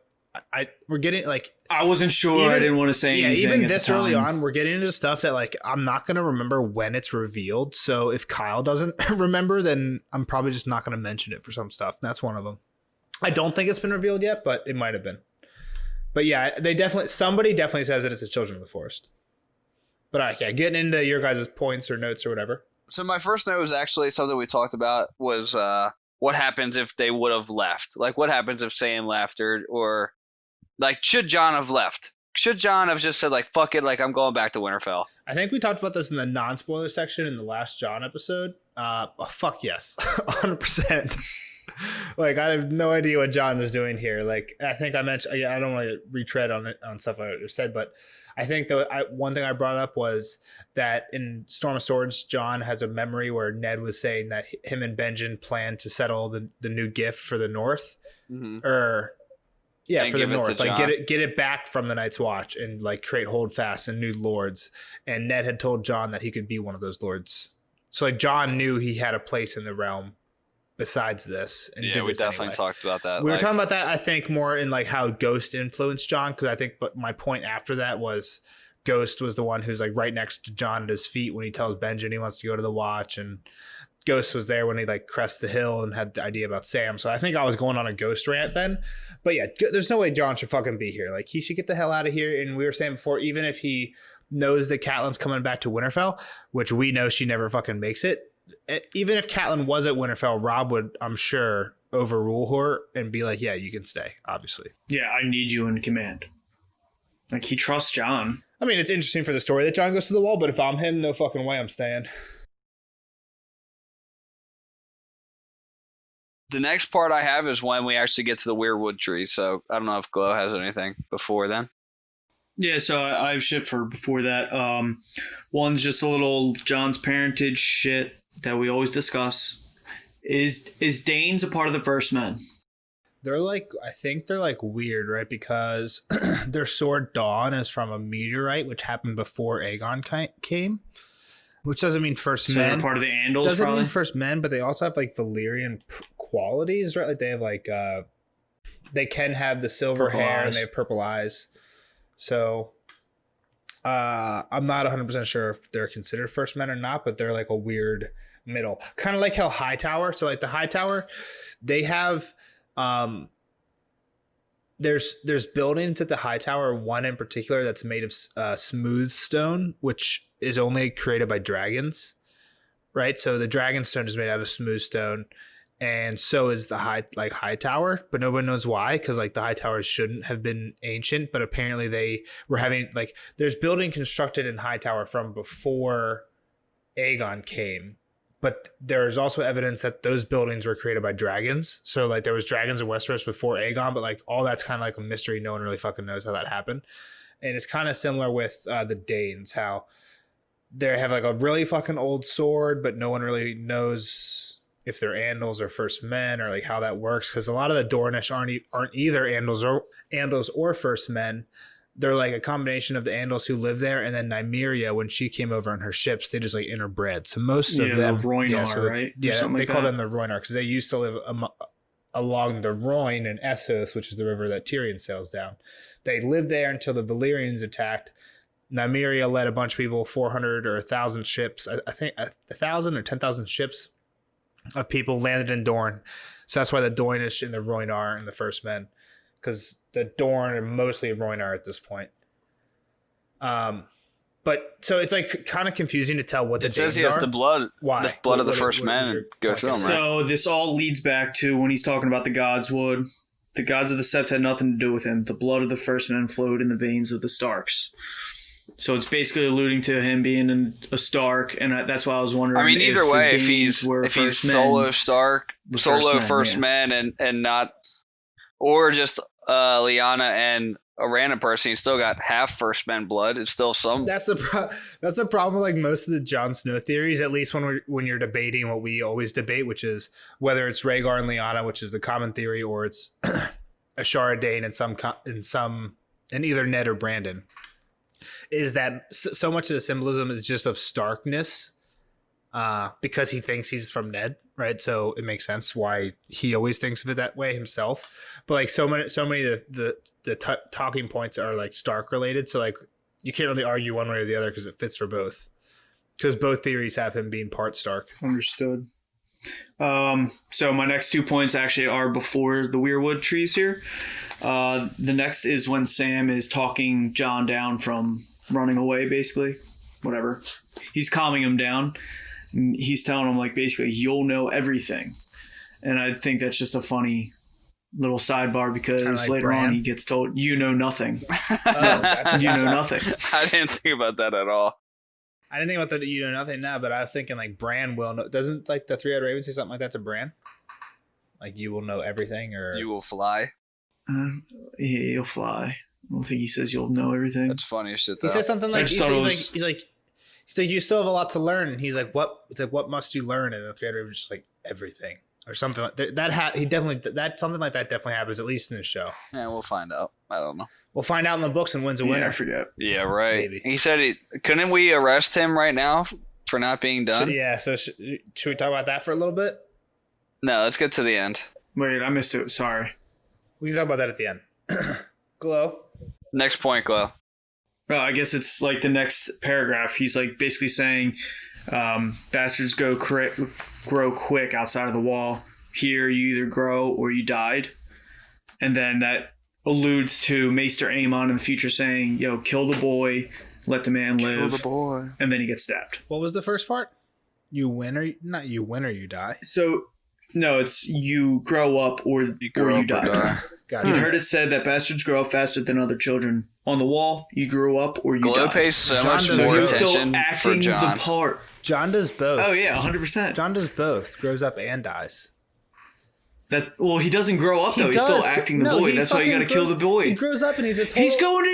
we're getting like, I wasn't sure. I didn't want to say anything. Even at this the time. early on, we're getting into stuff that like I'm not going to remember when it's revealed. So if Kyle doesn't remember, then I'm probably just not going to mention it for some stuff. That's one of them. I don't think it's been revealed yet, but it might have been. But yeah, somebody definitely says that it's the children of the forest. But yeah, getting into your guys' points or notes or whatever. So my first note was actually something we talked about was what happens if they would have left? Like what happens if Sam left, or like should Jon have left? Should Jon have just said like fuck it, like I'm going back to Winterfell? I think we talked about this in the non-spoiler section in the last Jon episode. Fuck yes, 100%. Like I have no idea what Jon is doing here. Like I think I mentioned, I don't want to retread on it on stuff I said, but I think one thing I brought up was that in Storm of Swords, Jon has a memory where Ned was saying that him and Benjen planned to settle the new gift for the North, or yeah, and for the North, like Jon. get it back from the Night's Watch and like create holdfasts and new lords. And Ned had told Jon that he could be one of those lords. So like Jon knew he had a place in the realm besides this. And Yeah, did we this definitely anyway. talked about that. We were like, talking about that, I think, more in like how Ghost influenced Jon, because I think, but my point after that was Ghost was the one who's like right next to Jon at his feet when he tells Benjen he wants to go to the Watch, and Ghost was there when he like crested the hill and had the idea about Sam. So I think I was going on a Ghost rant then. But yeah, there's no way Jon should fucking be here. Like he should get the hell out of here. And we were saying before, even if he knows that Catelyn's coming back to Winterfell, which we know she never fucking makes it, even if Catelyn was at Winterfell, Robb would, I'm sure, overrule her and be like, yeah, you can stay, obviously. Yeah, I need you in command. Like he trusts Jon. I mean, it's interesting for the story that Jon goes to the wall, but if I'm him, no fucking way I'm staying. The next part I have is when we actually get to the weirwood tree. So I don't know if Glow has anything before then. Yeah, so I have shit for before that. One's just a little Jon's parentage shit that we always discuss. Is Danes a part of the First Men? They're like, I think they're like weird, right? Because their sword Dawn is from a meteorite, which happened before Aegon came. which doesn't mean first So men. they're part of the Andals, Doesn't probably. mean first men, but they also have like Valyrian qualities, right? Like they have like they can have the silver Purple hair eyes. and they have purple eyes. So I'm not 100% sure if they're considered first men or not, but they're like a weird middle, kind of like how Hightower. So like the Hightower, they have there's buildings at the Hightower, one in particular that's made of smooth stone, which is only created by dragons, right? So the dragon stone is made out of smooth stone, and so is the Hightower, but nobody knows why, because like the Hightowers shouldn't have been ancient, but apparently they were having like there's building constructed in Hightower from before Aegon came. But there's also evidence that those buildings were created by dragons. So like there was dragons in Westeros before Aegon, but like all that's kind of like a mystery. No one really fucking knows how that happened. And it's kind of similar with the Danes, how they have like a really fucking old sword, but no one really knows if they're Andals or First Men or like how that works. Because a lot of the Dornish aren't either Andals or First Men. They're like a combination of the Andals who live there, and then Nymeria, when she came over on her ships, they just like interbred. So most of them, the Rhoynar, so right? Or Yeah, something they like call that. them the Rhoynar because they used to live along the Rhoyne in Essos, which is the river that Tyrion sails down. They lived there until the Valyrians attacked. Nymeria led a bunch of people, 400 or 1,000 ships. I think 1,000 or 10,000 ships of people landed in Dorne. So that's why the Dornish and the Rhoynar and the First Men, because the Dorne are mostly Rhoynar at this point. But so it's like kind of confusing to tell what the It says he Danes has are. the blood. Why? The blood of the What- first what man was and your go through point? them, right? So this all leads back to when he's talking about the Godswood. The gods of the Sept had nothing to do with him. The blood of the first men flowed in the veins of the Starks. So it's basically alluding to him being a Stark, and that's why I was wondering. I mean, either if the way, if Danes he's were Solo first men, Stark, the Solo first first men, men, and not, or just Lyanna and a random person, he's still got half first men blood. It's still some. That's the problem with like most of the Jon Snow theories, at least when you're debating what we always debate, which is whether it's Rhaegar and Lyanna, which is the common theory, or it's Ashara Dane in either Ned or Brandon. Is that so much of the symbolism is just of Starkness, because he thinks he's from Ned, right? So it makes sense why he always thinks of it that way himself. But like so many of the talking points are like Stark related, so like you can't really argue one way or the other because it fits for both. Because both theories have him being part Stark. Understood. So my next 2 points actually are before the Weirwood trees here. The next is when Sam is talking John down from running away, basically. Whatever. He's calming him down. And he's telling him, like, basically, you'll know everything. And I think that's just a funny little sidebar because Kinda like later on Bran. he gets told, you know nothing. Oh, You know nothing. I didn't think about that at all. I didn't think about that. You know nothing now, but I was thinking like Bran will know. Doesn't like the Three-Eyed Raven say something like that to Bran? Like you will know everything, or You will fly. Yeah, you'll fly. I don't think he says you'll know everything. That's funny as shit. he Though. says something like just he's thought it like was- he's like you still have a lot to learn. And he's like what? It's like what must you learn? And the Three-Eyed Raven's just like everything or something like that. He definitely that something like that definitely happens at least in the show. Yeah, we'll find out. I don't know. We'll find out in the books and wins a Yeah, I winner. forget. Yeah, right. Maybe. He said couldn't we arrest him right now for not being done? So should we talk about that for a little bit? No, let's get to the end. Wait, I missed it. Sorry. We can talk about that at the end. Glow. Next point, Glow. Well, I guess it's like the next paragraph. He's like basically saying, bastards grow quick outside of the wall. Here, you either grow or you died. And then that alludes to Maester Aemon in the future saying, yo, kill the boy, let the man live. boy. And then he gets stabbed. What was the first part? You win or not you win or you die. So, no, it's you grow up or you die. Gotcha. You've heard it said that bastards grow up faster than other children. On the wall, you grew up or you Glow died. pays so John much does- So more he was still attention for acting John. the part. John does both. Oh, yeah, 100%. John does both. Grows up and dies. Well, he doesn't grow up though. He's still acting the boy. he That's why you got to fucking kill the grows- He boy. grows up and he's a total...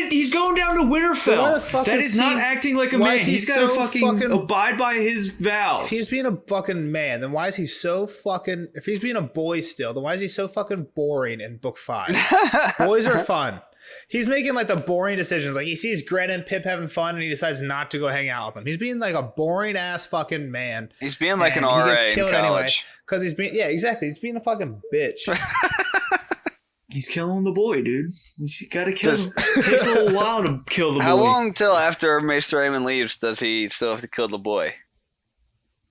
He's going down to But why the Winterfell. fuck That is is not he- acting like a why man. is he He's got to so fucking abide by his vows. If he's being a fucking man, then why is he so fucking... If he's being a boy still, then why is he so fucking boring in book 5? Boys are fun. He's making like the boring decisions. Like he sees Gren and Pip having fun, and he decides not to go hang out with them. He's being like a boring ass fucking man. He's being like an and he RA gets in killed college. because he's being exactly. He's being a fucking bitch. He's killing the boy, dude. You gotta kill him. It takes a little while to kill the boy. How long till after Maester Aemon leaves does he still have to kill the boy?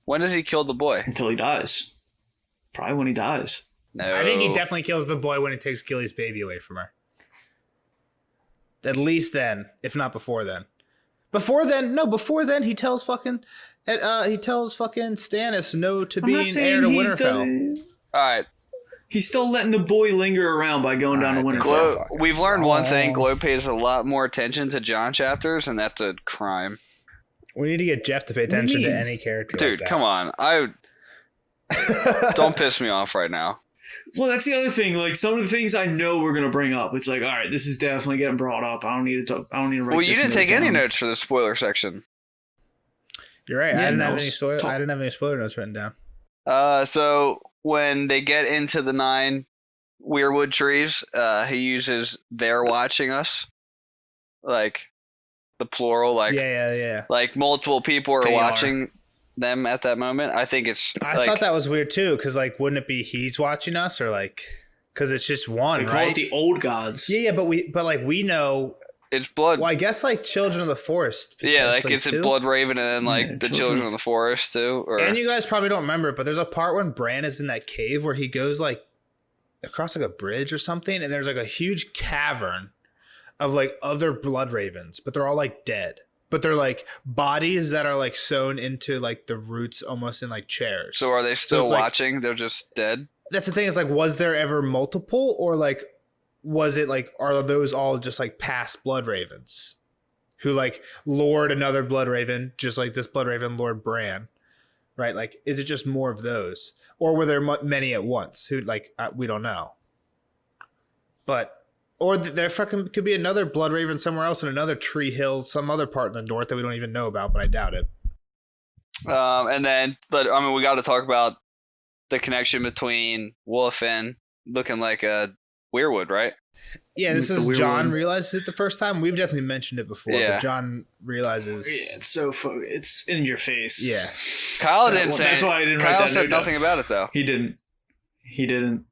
When does he kill the boy? Until he dies. Probably when he dies. No. I think he definitely kills the boy when he takes Gilly's baby away from her. At least then, if not before then. Before then, he tells fucking Stannis no to I'm not being saying heir to he Winterfell. All right. He's still letting the boy linger around by going down to Alright, Winterfell. Glow, we've learned one thing. Glow pays a lot more attention to John chapters, and that's a crime. We need to get Jeff to pay What do you attention to mean? any character. Dude, like come on. Don't piss me off right now. Well, that's the other thing. Like some of the things I know we're gonna bring up. It's like, all right, this is definitely getting brought up. I don't need to talk. I don't need to write. Well, you this didn't note take any down. notes for the spoiler section. You're right. Yeah, I didn't no, have any spoiler. talk- I didn't have any spoiler notes written down. So when they get into the 9 weirwood trees, he uses "they're watching us," like the plural, like Yeah. like multiple people are They are. watching them at that moment. I think it's. I like, thought that was weird too, because like, wouldn't it be he's watching us, or like, because it's just one, They call right? it the old gods. Yeah, but we know. it's blood. Well, I guess like Children of the Forest. Yeah, like potentially, it's too. a blood raven, and then like Yeah, the Children children of- of the forest too. Or And you guys probably don't remember it, but there's a part when Bran is in that cave where he goes like across like a bridge or something, and there's like a huge cavern of like other blood ravens, but they're all like dead. But they're like bodies that are like sewn into like the roots almost in like chairs. so are they still it's like- watching? They're just dead. That's the thing, is like, was there ever multiple, or like was it like, are those all just like past blood ravens who like lured another blood raven, just like this blood raven lured Bran, right? Like, is it just more of those, or were there many at once who like we don't know, but or there fucking could be another blood raven somewhere else in another tree hill, some other part in the north that we don't even know about, but I doubt it. And then, I mean, we got to talk about the connection between Wolf and looking like a weirwood, right? Yeah, this With the is weird John one. realizes it the first time. We've definitely mentioned it before, Yeah. but John realizes. Yeah, it's so it's in your face. Yeah. Kyle Yeah, didn't well, say. that's why I didn't write Kyle that said note down. nothing about it though. He didn't.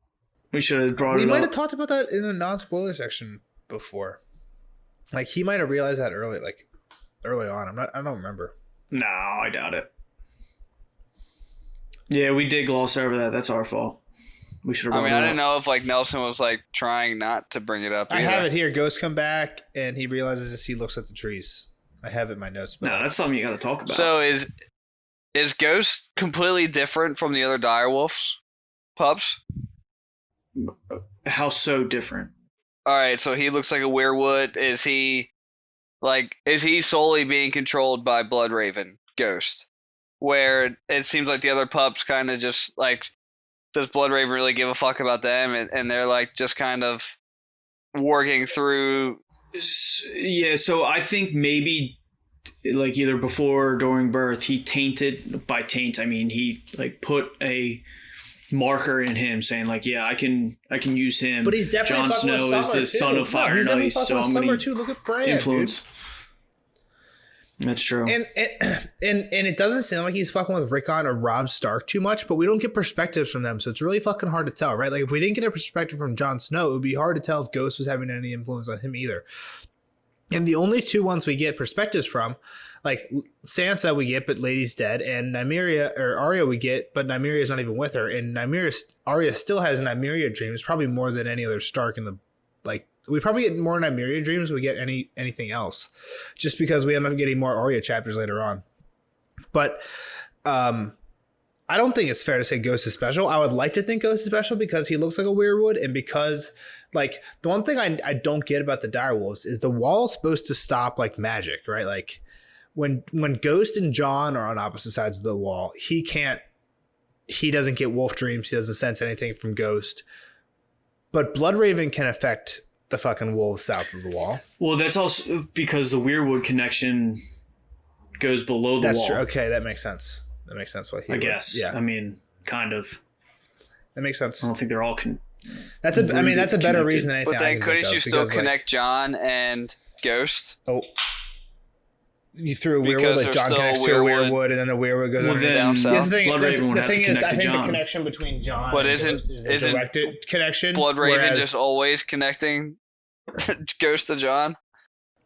We should have brought We it might up. have talked about that in a non-spoiler section before. Like he might have realized that early on. I don't remember. No, I doubt it. Yeah, we did gloss over that. That's our fault. We should have I brought mean, it I up. didn't know if like Nelson was like trying not to bring it up. I either. have it here. Ghosts come back and he realizes as he looks at the trees. I have it in my notes. But No, that's something you got to talk about. So is Ghost completely different from the other direwolves pups? How so different? All right, so he looks like a weirwood. Is he solely being controlled by Bloodraven Ghost? Where it seems like the other pups kind of just like, does Bloodraven really give a fuck about them? And they're like just kind of working through. Yeah, so I think maybe like either before or during birth, he tainted, by taint I mean he like put a marker in him saying like, yeah, I can use him. But he's definitely Jon fucking with Snow is Summer, the too. son of fire he's and definitely ice, fucking so with I'm Summer going too. to Look at Bran, influence. dude. That's true. And it doesn't sound like he's fucking with Rickon or Robb Stark too much, but we don't get perspectives from them, so it's really fucking hard to tell, right? Like if we didn't get a perspective from Jon Snow, it would be hard to tell if Ghost was having any influence on him either. And the only two ones we get perspectives from, like Sansa we get, but Lady's dead, and Nymeria or Arya we get, but Nymeria's not even with her, and Arya still has Nymeria dreams, probably more than any other Stark in the like. We probably get more Nymeria dreams than we get anything else, just because we end up getting more Arya chapters later on. But I don't think it's fair to say Ghost is special. I would like to think Ghost is special because he looks like a weirwood, and because like the one thing I don't get about the direwolves is the wall is supposed to stop like magic, right? Like when Ghost and Jon are on opposite sides of the wall, he doesn't get wolf dreams. He doesn't sense anything from Ghost. But Bloodraven can affect the fucking wolves south of the wall. Well, that's also because the Weirwood connection goes below the That's wall. true. Okay, that makes sense. That makes sense. I guess. Yeah, I mean, kind of. that makes sense. I don't think they're all That's a. I mean, that's a better Connected. reason than anything. But then I can couldn't think you of, still because, connect John and Ghost? Oh, you threw a Because weirwood. Like there's John still connects to a Weirwood. weirwood, and then the weirwood goes Well, under. then down south. Yeah, the thing, Bloodraven would the have to thing is, connect I to think John. the connection between John But and isn't- Ghost is a isn't directed connection. Bloodraven whereas- just always connecting Ghost to John?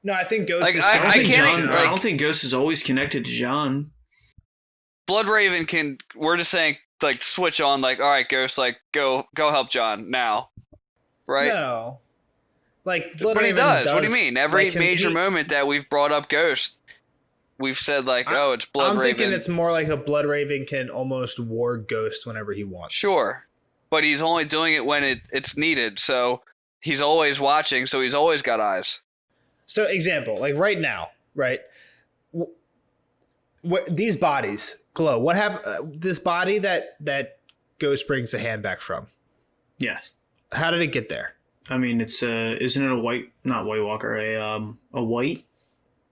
No, I think Ghost Like, is. I connected to can't John. even- I like- don't think Ghost is always connected to John. Bloodraven can. We're just saying, like, switch on. Like, all right, Ghost, like, go help John now, right? No. Like, But he Bloodraven does. What do you mean? Every like, major moment that we've brought up Ghost, we've said like, oh, it's Bloodraven. I'm thinking it's more like a Bloodraven can almost ward Ghost whenever he wants. Sure, but he's only doing it when it's needed. So he's always watching. So he's always got eyes. So, example, like right now, right? What these bodies glow? What happened? This body that Ghost brings the hand back from. Yes. How did it get there? I mean, it's isn't it a white, not White Walker, a white?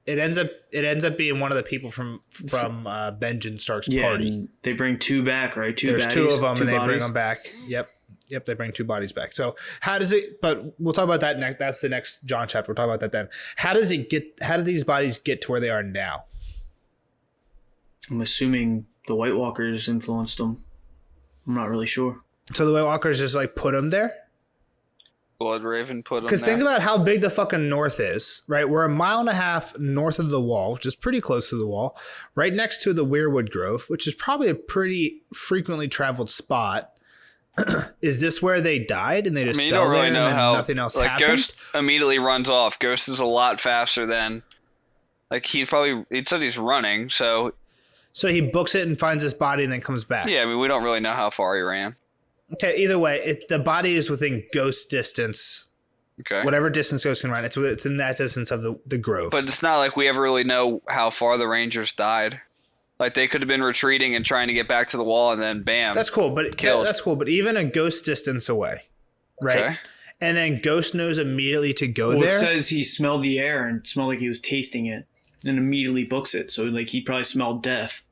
It ends up being one of the people from Benjen Stark's Yeah, party. and they bring two back, right? There's two of them, and they bring bodies. them back. Yep, they bring two bodies back. So how does it? But we'll talk about that next. That's the next John chapter. We'll talk about that then. How does it get? How do these bodies get to where they are now? I'm assuming the White Walkers influenced them. I'm not really sure. So the White Walkers just like put them there. Bloodraven put him Because there. think about how big the fucking north is, right? We're 1.5 miles north of the wall, which is pretty close to the wall, right next to the Weirwood Grove, which is probably a pretty frequently traveled spot. Is this where they died and they just I mean, you fell don't really there know and then how nothing else like happened? Ghost immediately runs off. Ghost is a lot faster than like he said he's running. So So he books it and finds this body and then comes back. yeah, I mean we don't really know how far he ran. Okay, either way, the body is within Ghost distance. Okay, Whatever distance Ghost can run, it's in that distance of the grove. but it's not like we ever really know how far the Rangers died. Like they could have been retreating and trying to get back to the wall, and then bam, that's cool, but killed. that's cool. But even a Ghost distance away, right? Okay. And then Ghost knows immediately to go Well, there. it says he smelled the air and smelled like he was tasting it, and immediately books it. So like he probably smelled death,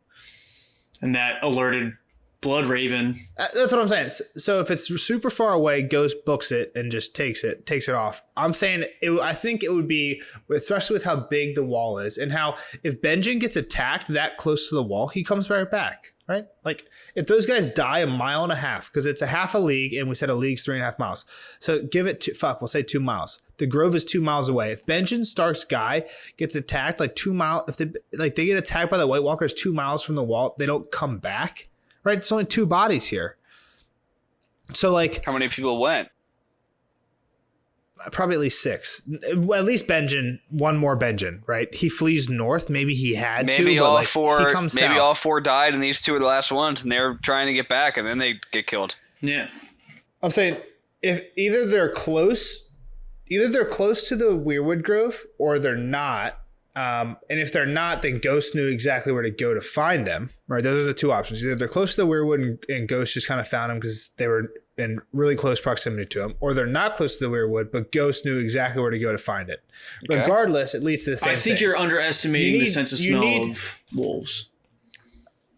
and that alerted Bloodraven. That's what I'm saying. So if it's super far away, Ghost books it and just takes it off. I'm saying I think it would be, especially with how big the wall is and how if Benjen gets attacked that close to the wall, he comes right back, right? Like if those guys die 1.5 miles, because it's a half a league and we said a league's 3.5 miles. So give it we'll say 2 miles. The Grove is 2 miles away. If Benjen Stark's guy gets attacked like 2 miles, if they get attacked by the White Walkers 2 miles from the wall, they don't come back. Right, there's only 2 bodies here. So, like, How many people went? probably at least 6. Well, at least Benjen, one more Benjen, right? He flees north. Maybe he had Maybe to, but all like, four. he comes Maybe south. all 4 died, and these 2 are the last ones, and they're trying to get back, and then they get killed. Yeah. I'm saying if either they're close to the Weirwood Grove or they're not. And if they're not, then Ghost knew exactly where to go to find them. Right? Those are the 2 options. Either they're close to the Weirwood and Ghost just kind of found them because they were in really close proximity to him, or they're not close to the Weirwood, but Ghost knew exactly where to go to find it. Okay. Regardless, it leads to the same I think thing. you're underestimating You the need- sense of you smell need- of wolves.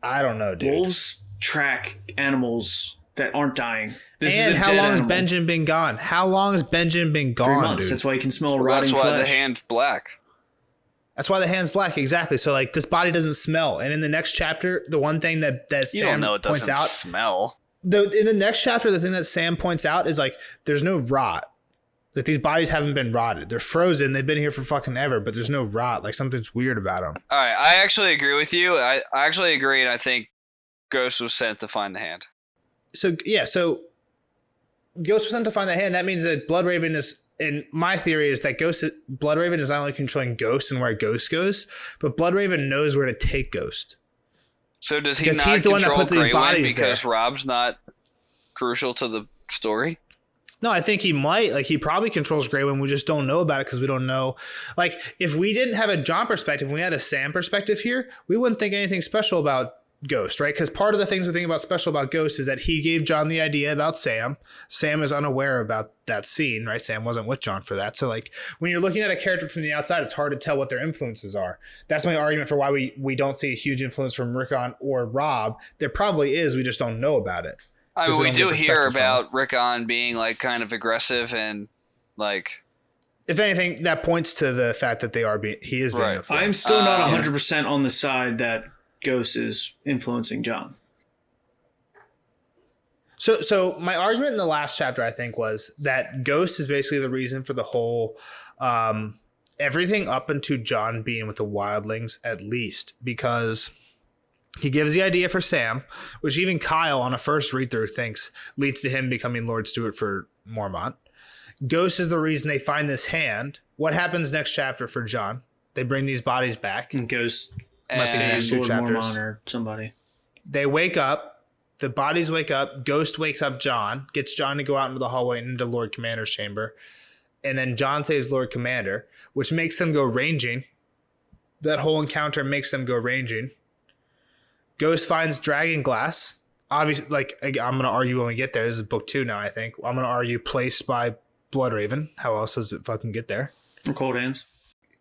I don't know, dude. Wolves track animals that aren't dying. This And is a how dead long has animal. Benjen been gone? How long has Benjen been 3 gone, months. dude? That's why you can smell Well, rotting that's why flesh. the hand's black. That's why the hand's black, exactly. So like this body doesn't smell. And in the next chapter, the one thing that You Sam don't know it points doesn't out, smell. in the next chapter, the thing that Sam points out is like there's no rot. Like these bodies haven't been rotted. They're frozen. They've been here for fucking ever, but there's no rot. Like something's weird about them. All right, I actually agree with you. I actually agree, and I think Ghost was sent to find the hand. So yeah, so Ghost was sent to find the hand. That means that Bloodraven is. And my theory is that Bloodraven is not only controlling Ghost and where Ghost goes, but Bloodraven knows where to take Ghost. So does he Because not he's the one that control put these Grey Wind bodies because there. Rob's not crucial to the story? No, I think he might. Like, he probably controls Grey Wind. We just don't know about it because we don't know. Like, if we didn't have a John perspective, we had a Sam perspective here, we wouldn't think anything special about Ghost, right? Because part of the things we think about special about Ghost is that he gave John the idea about Sam. Sam is unaware about that scene, right? Sam wasn't with John for that. So, like, when you're looking at a character from the outside, it's hard to tell what their influences are. That's my argument for why we don't see a huge influence from Rickon or Rob. There probably is. We just don't know about it. I 'Cause mean, we we don't do get hear perspective from about Rickon being like kind of aggressive and like If anything, that points to the fact that he is being Right. influenced. I'm still not Yeah. 100% on the side that Ghost is influencing John. So my argument in the last chapter, I think, was that Ghost is basically the reason for the whole everything up into John being with the wildlings, at least, because he gives the idea for Sam, which even Kyle on a first read through thinks leads to him becoming Lord Stewart for Mormont. Ghost is the reason they find this hand. What happens next chapter for John? They bring these bodies back. And Ghost And- saves two Lord chapters. Mormont or somebody. They wake up. The bodies wake up. Ghost wakes up John, gets John to go out into the hallway and into Lord Commander's chamber. And then John saves Lord Commander, which makes them go ranging. That whole encounter makes them go ranging. Ghost finds Dragon Glass. Obviously, like, I'm going to argue when we get there. This is book 2 now, I think. I'm going to argue placed by Bloodraven. How else does it fucking get there? Or Cold Hands.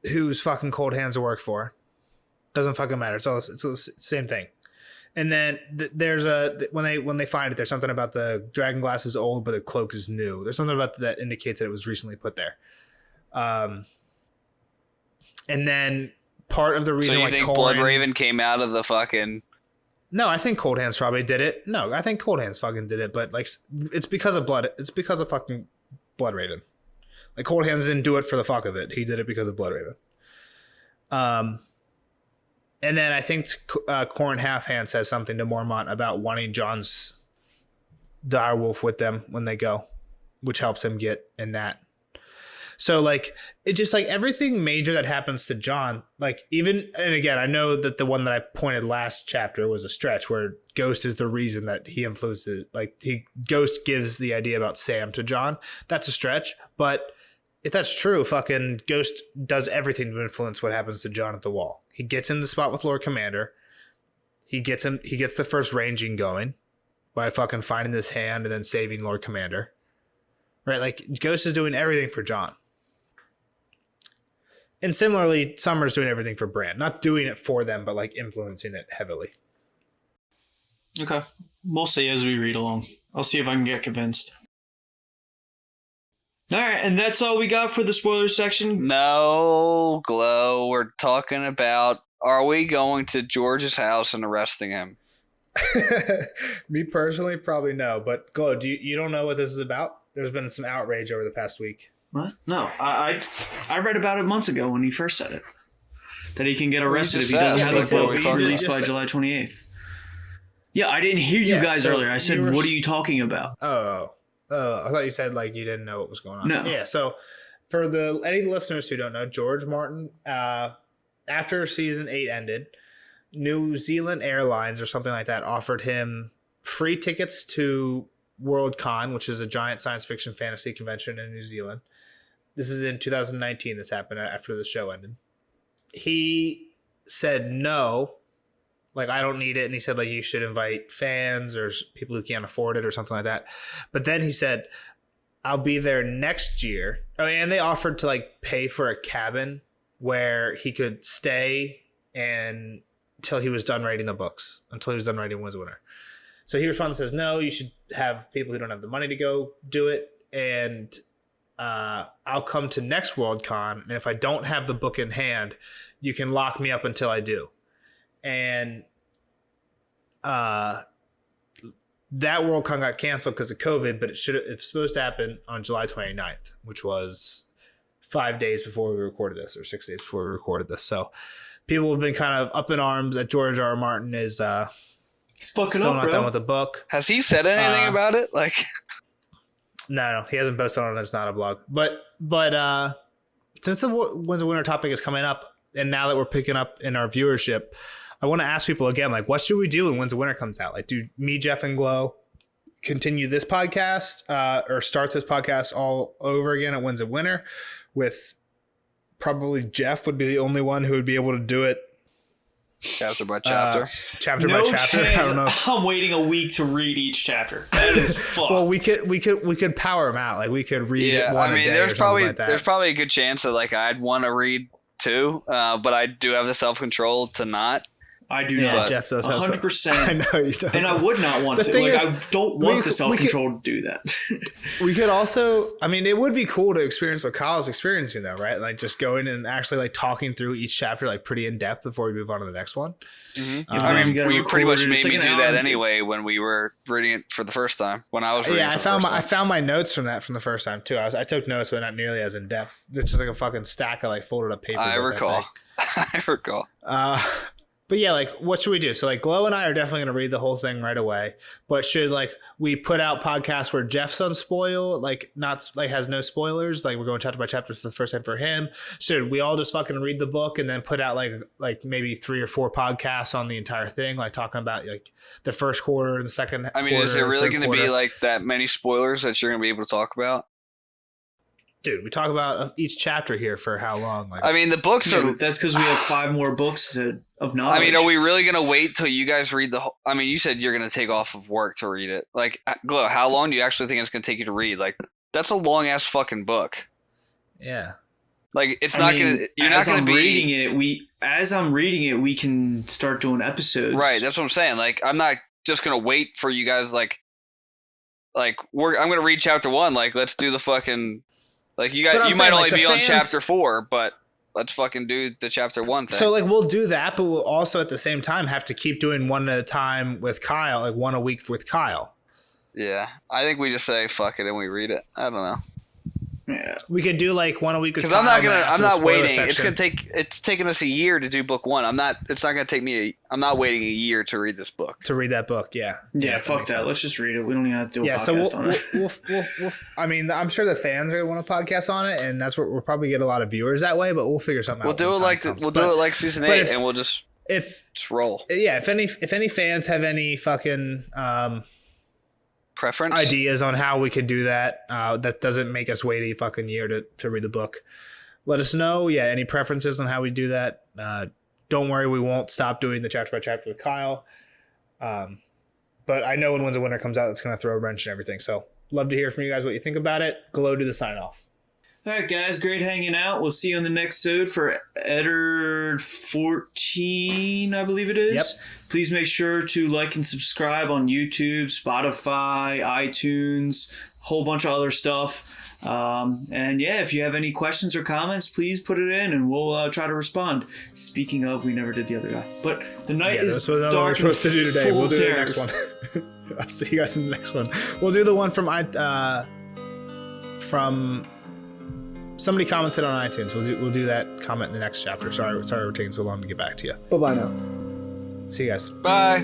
Who's fucking Cold Hands to work for? Doesn't fucking matter. It's the same thing. And then there's when they find it, there's something about the dragon glass is old, but the cloak is new. There's something about that indicates that it was recently put there. And then part of the reason So you why think Corin- Bloodraven came out of the fucking? No, I think Cold Hands probably did it. No, I think Cold Hands fucking did it, but like it's because of blood. It's because of fucking Bloodraven. Like Cold Hands didn't do it for the fuck of it. He did it because of Bloodraven. And then I think Corin Halfhand says something to Mormont about wanting John's direwolf with them when they go, which helps him get in that. So like it just like everything major that happens to John, like even, and again, I know that the one that I pointed last chapter was a stretch where Ghost is the reason that he influenced it. Like Ghost gives the idea about Sam to John. That's a stretch, but if that's true, fucking Ghost does everything to influence what happens to John at the wall. He gets in the spot with Lord Commander. He gets the first ranging going by fucking finding this hand and then saving Lord Commander. Right? Like Ghost is doing everything for John. And similarly, Summer's doing everything for Bran. Not doing it for them, but like influencing it heavily. Okay. We'll see as we read along. I'll see if I can get convinced. All right, and that's all we got for the spoiler section. No, Glow. We're talking about, are we going to George's house and arresting him? Me personally, probably no. But Glow, you don't know what this is about? There's been some outrage over the past week. What? No, I read about it months ago when he first said it. That he can get arrested if he doesn't said. have the Yeah, book we talked released about- by July 28th. Yeah, I didn't hear you Yeah, guys so earlier. I said, you were- what are you talking about? I thought you said like you didn't know what was going on. No. Yeah. So for any listeners who don't know, George Martin, after season 8 ended, New Zealand Airlines or something like that offered him free tickets to Worldcon, which is a giant science fiction fantasy convention in New Zealand. This is in 2019. This happened after the show ended. He said no. Like, I don't need it. And he said, like, you should invite fans or people who can't afford it or something like that. But then he said, I'll be there next year. Oh, and they offered to, like, pay for a cabin where he could stay until he was done writing the books, until he was done writing Winds of Winter. So he responds and says, no, you should have people who don't have the money to go do it. And I'll come to next Worldcon. And if I don't have the book in hand, you can lock me up until I do. And that Worldcon got canceled because of COVID, but it was supposed to happen on July 29th, which was 5 days before we recorded this, or 6 days before we recorded this. So people have been kind of up in arms that George R. R. Martin is He's fucking still up, not bro. done with the book. Has he said anything about it? Like, No, he hasn't posted on it. It's not a blog. But since the Winds of Winter topic is coming up, and now that we're picking up in our viewership, I want to ask people again, like, what should we do when Winds of Winter comes out? Like, do me, Jeff, and Glow continue this podcast or start this podcast all over again at Winds of Winter with probably Jeff would be the only one who would be able to do it chapter by chapter. chapter No by chapter. chance. I don't know. I'm waiting a week to read each chapter. That is fucked. Well, we could power them out. Like, we could read Yeah, one I mean, a day there's or something probably like that. there's probably a good chance that like I'd want to read too, but I do have the self control to not. I do Yeah, not. Jeff does have 100%. I know you don't. And I would not want The to. thing Like, is, I don't want the we self-control to do that. We could also, I mean, it would be cool to experience what Kyle's experiencing though, right? Like just going and actually like talking through each chapter like pretty in depth before we move on to the next one. I mean, you gotta we pretty much record it. made It's me like an do hour that and- anyway when we were reading it for the first time. When I was reading Yeah, it I for the first time. found my notes from the first time too. I took notes, but not nearly as in depth. It's just like a fucking stack of like folded up papers. I that recall. thing. I recall. But yeah, like what should we do? So like Glow and I are definitely going to read the whole thing right away. But should like we put out podcasts where Jeff's unspoil, like not like has no spoilers, like we're going chapter by chapter for the first time for him. Should we all just fucking read the book and then put out like maybe 3 or 4 podcasts on the entire thing, like talking about like the first quarter and the second? I mean, is quarter, it really third going to be quarter? like that many spoilers that you're going to be able to talk about? Dude, we talk about each chapter here for how long? Like I mean, the books Yeah, are. but that's because we have 5 more books of knowledge. I mean, are we really going to wait till you guys read the whole? I mean, you said you're going to take off of work to read it. Like, Glow, how long do you actually think it's going to take you to read? Like, that's a long ass fucking book. yeah. Like, it's I not mean, going to. You're not as going I'm to be. reading it. As I'm reading it, we can start doing episodes. Right. That's what I'm saying. Like, I'm not just going to wait for you guys. I'm going to read chapter 1. Like, let's do the fucking. Like, you But guys, I'm you saying, might like, only the be on fans- chapter 4, but let's fucking do the chapter 1 thing. So like we'll do that, but we'll also at the same time have to keep doing one at a time with Kyle, like one a week with Kyle. Yeah, I think we just say fuck it and we read it. I don't know, Yeah. We could do like one a week with because Kyle. I'm not and then gonna. after I'm the not spoiler waiting. It's section- gonna take. It's taken us a year to do book 1. I'm not. It's not gonna take me. I'm not waiting a year to read this book. to read that book. Yeah. Yeah, that fuck makes that. sense. Let's just read it. We don't even have to do a Yeah, so podcast on it. we'll I mean, I'm sure the fans are gonna want a podcast on it, and that's what we'll probably get a lot of viewers that way. But we'll figure something We'll out. do when it time like comes. we'll But do it like season but 8, if- and we'll just if roll. yeah, if any fans have any fucking Preference. ideas on how we could do that, that doesn't make us wait a fucking year to read the book, let us know. Yeah, any preferences on how we do that? Don't worry, we won't stop doing the chapter by chapter with Kyle. But I know when Winds of Winter comes out, it's going to throw a wrench and everything. So love to hear from you guys what you think about it. Glow, do the sign off. All right, guys. Great hanging out. We'll see you on the next episode for Eddard 14, I believe it is. Yep. Please make sure to like and subscribe on YouTube, Spotify, iTunes, a whole bunch of other stuff. And yeah, if you have any questions or comments, please put it in and we'll try to respond. Speaking of, we never did the other guy. But the night is this was another dark one we're and supposed to do today. full We'll of do the terrors. next one. I'll see you guys in the next one. We'll do the one from somebody commented on iTunes. We'll do that comment in the next chapter. Sorry we're taking so long to get back to you. Bye now. See you guys. Bye.